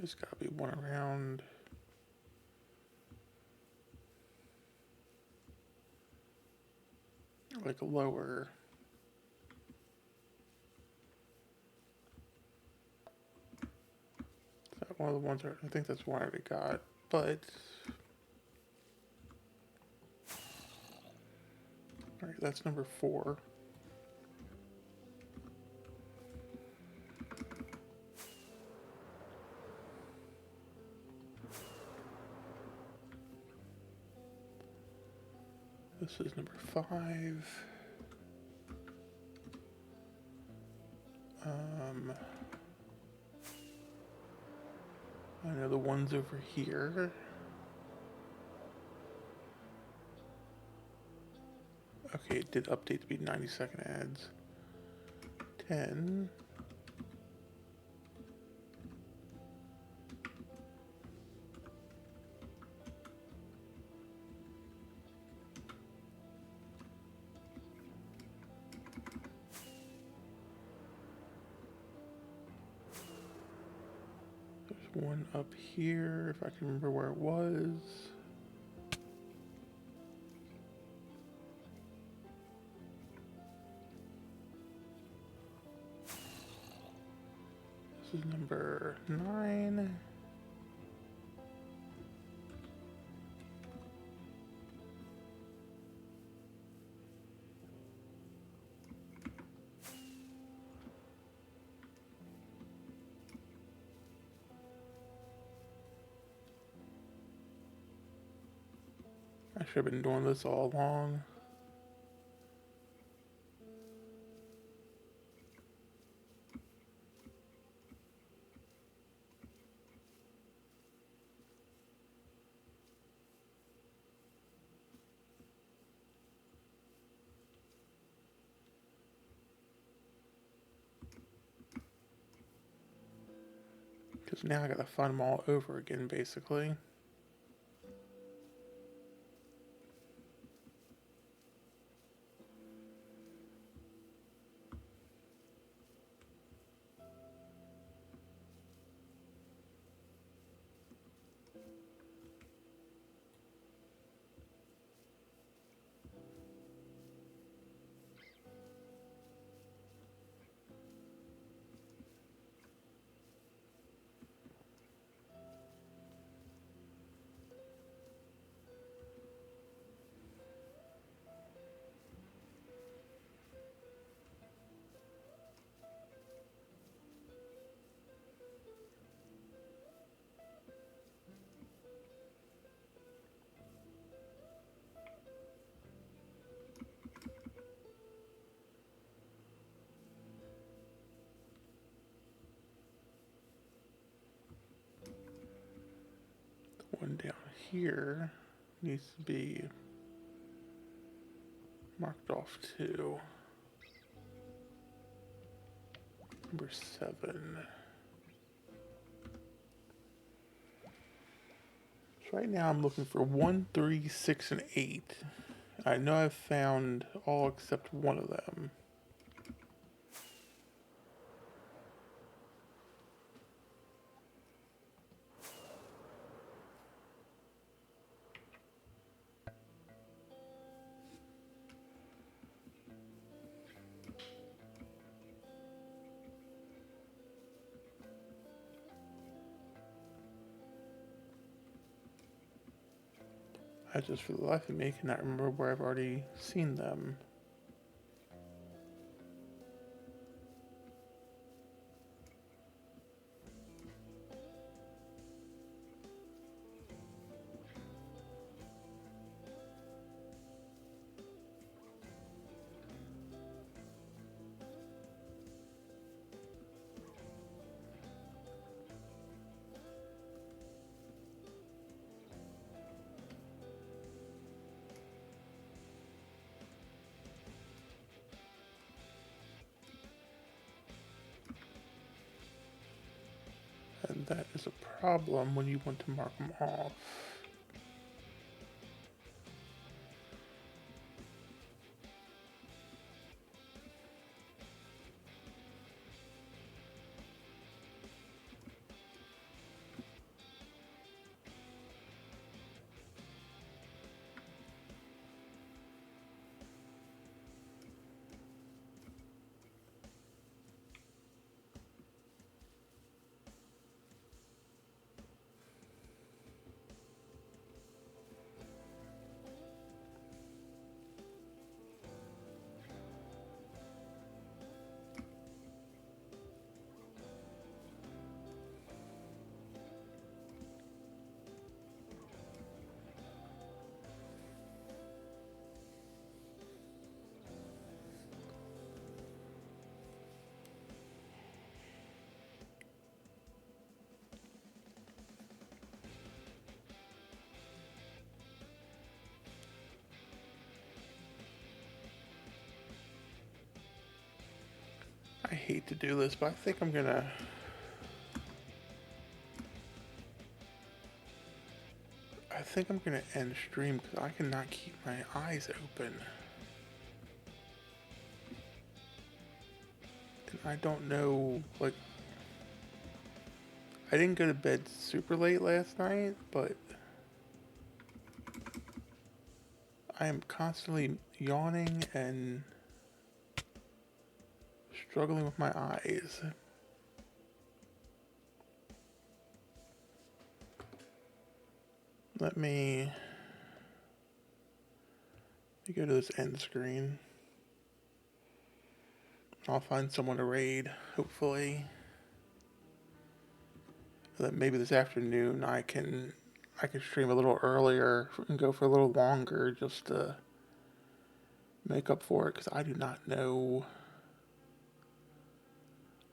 There's gotta be one around. Like lower. Is that one of the ones I think that's one I already got, but alright, that's number 4. This is number 5. I know the one's over here. Okay, it did update to be 90-second ads. 10. There's one up here, if I can remember where it was. This is number 9. I should have been doing this all along. Because now I gotta find them all over again, basically. One down here needs to be marked off too. Number 7. So right now I'm looking for 1, 3, 6, and 8. I know I've found all except one of them. I just, for the life of me, cannot remember where I've already seen them. And that is a problem when you want to mark them off. I hate to do this, but I think I'm gonna... end stream because I cannot keep my eyes open. And I don't know, like... I didn't go to bed super late last night, but... I am constantly yawning and struggling with my eyes. Let me go to this end screen. I'll find someone to raid, hopefully. That maybe this afternoon I can stream a little earlier and go for a little longer just to make up for it, because I do not know.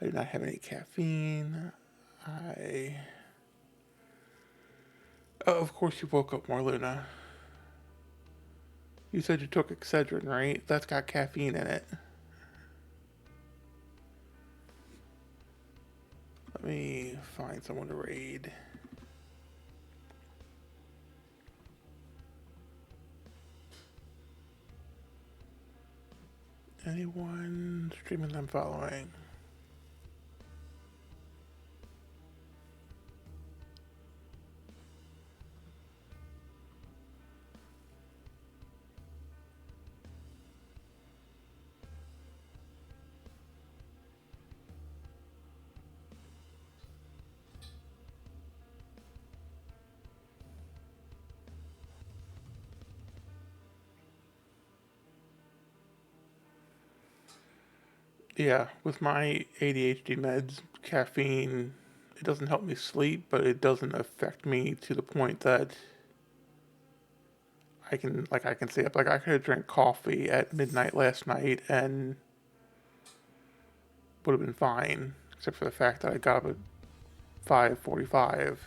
I do not have any caffeine. Oh, of course you woke up more, Luna. You said you took Excedrin, right? That's got caffeine in it. Let me find someone to raid. Anyone streaming I'm following? Yeah, with my ADHD meds, caffeine, it doesn't help me sleep, but it doesn't affect me to the point that I can stay up. Like, I could have drank coffee at midnight last night and would have been fine, except for the fact that I got up at 5:45.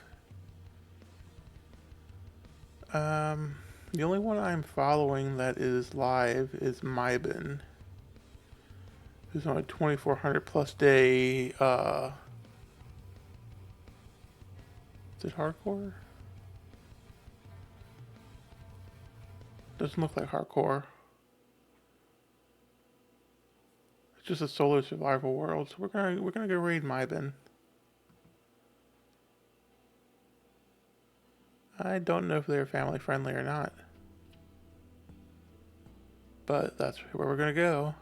The only one I'm following that is live is Mybin, who's on a 2400 plus day, is it hardcore? Doesn't look like hardcore. It's just a solo survival world, so we're gonna go raid Mybin. I don't know if they're family friendly or not, but that's where we're gonna go.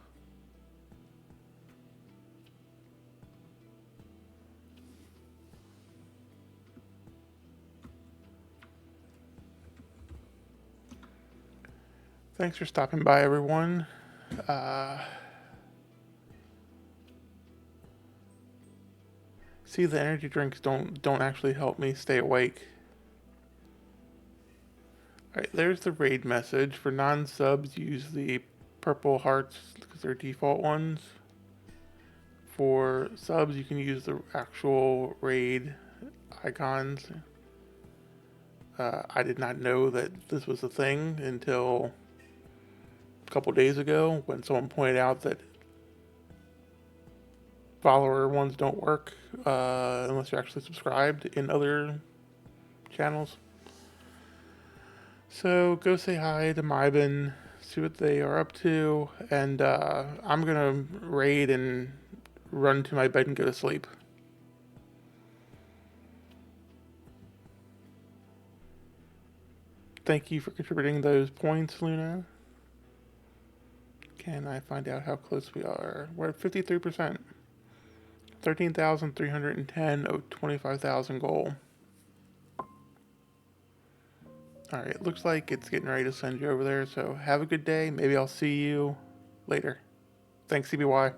Thanks for stopping by, everyone. See, the energy drinks don't actually help me stay awake. Alright, there's the raid message. For non-subs, use the purple hearts because they're default ones. For subs, you can use the actual raid icons. I did not know that this was a thing until a couple days ago when someone pointed out that follower ones don't work unless you're actually subscribed in other channels. So go say hi to Mybin, see what they are up to, and I'm gonna raid and run to my bed and go to sleep. Thank you for contributing those points, Luna. Can I find out how close we are? We're at 53%. 13,310 of 25,000 goal. Alright, looks like it's getting ready to send you over there, so have a good day. Maybe I'll see you later. Thanks, CBY.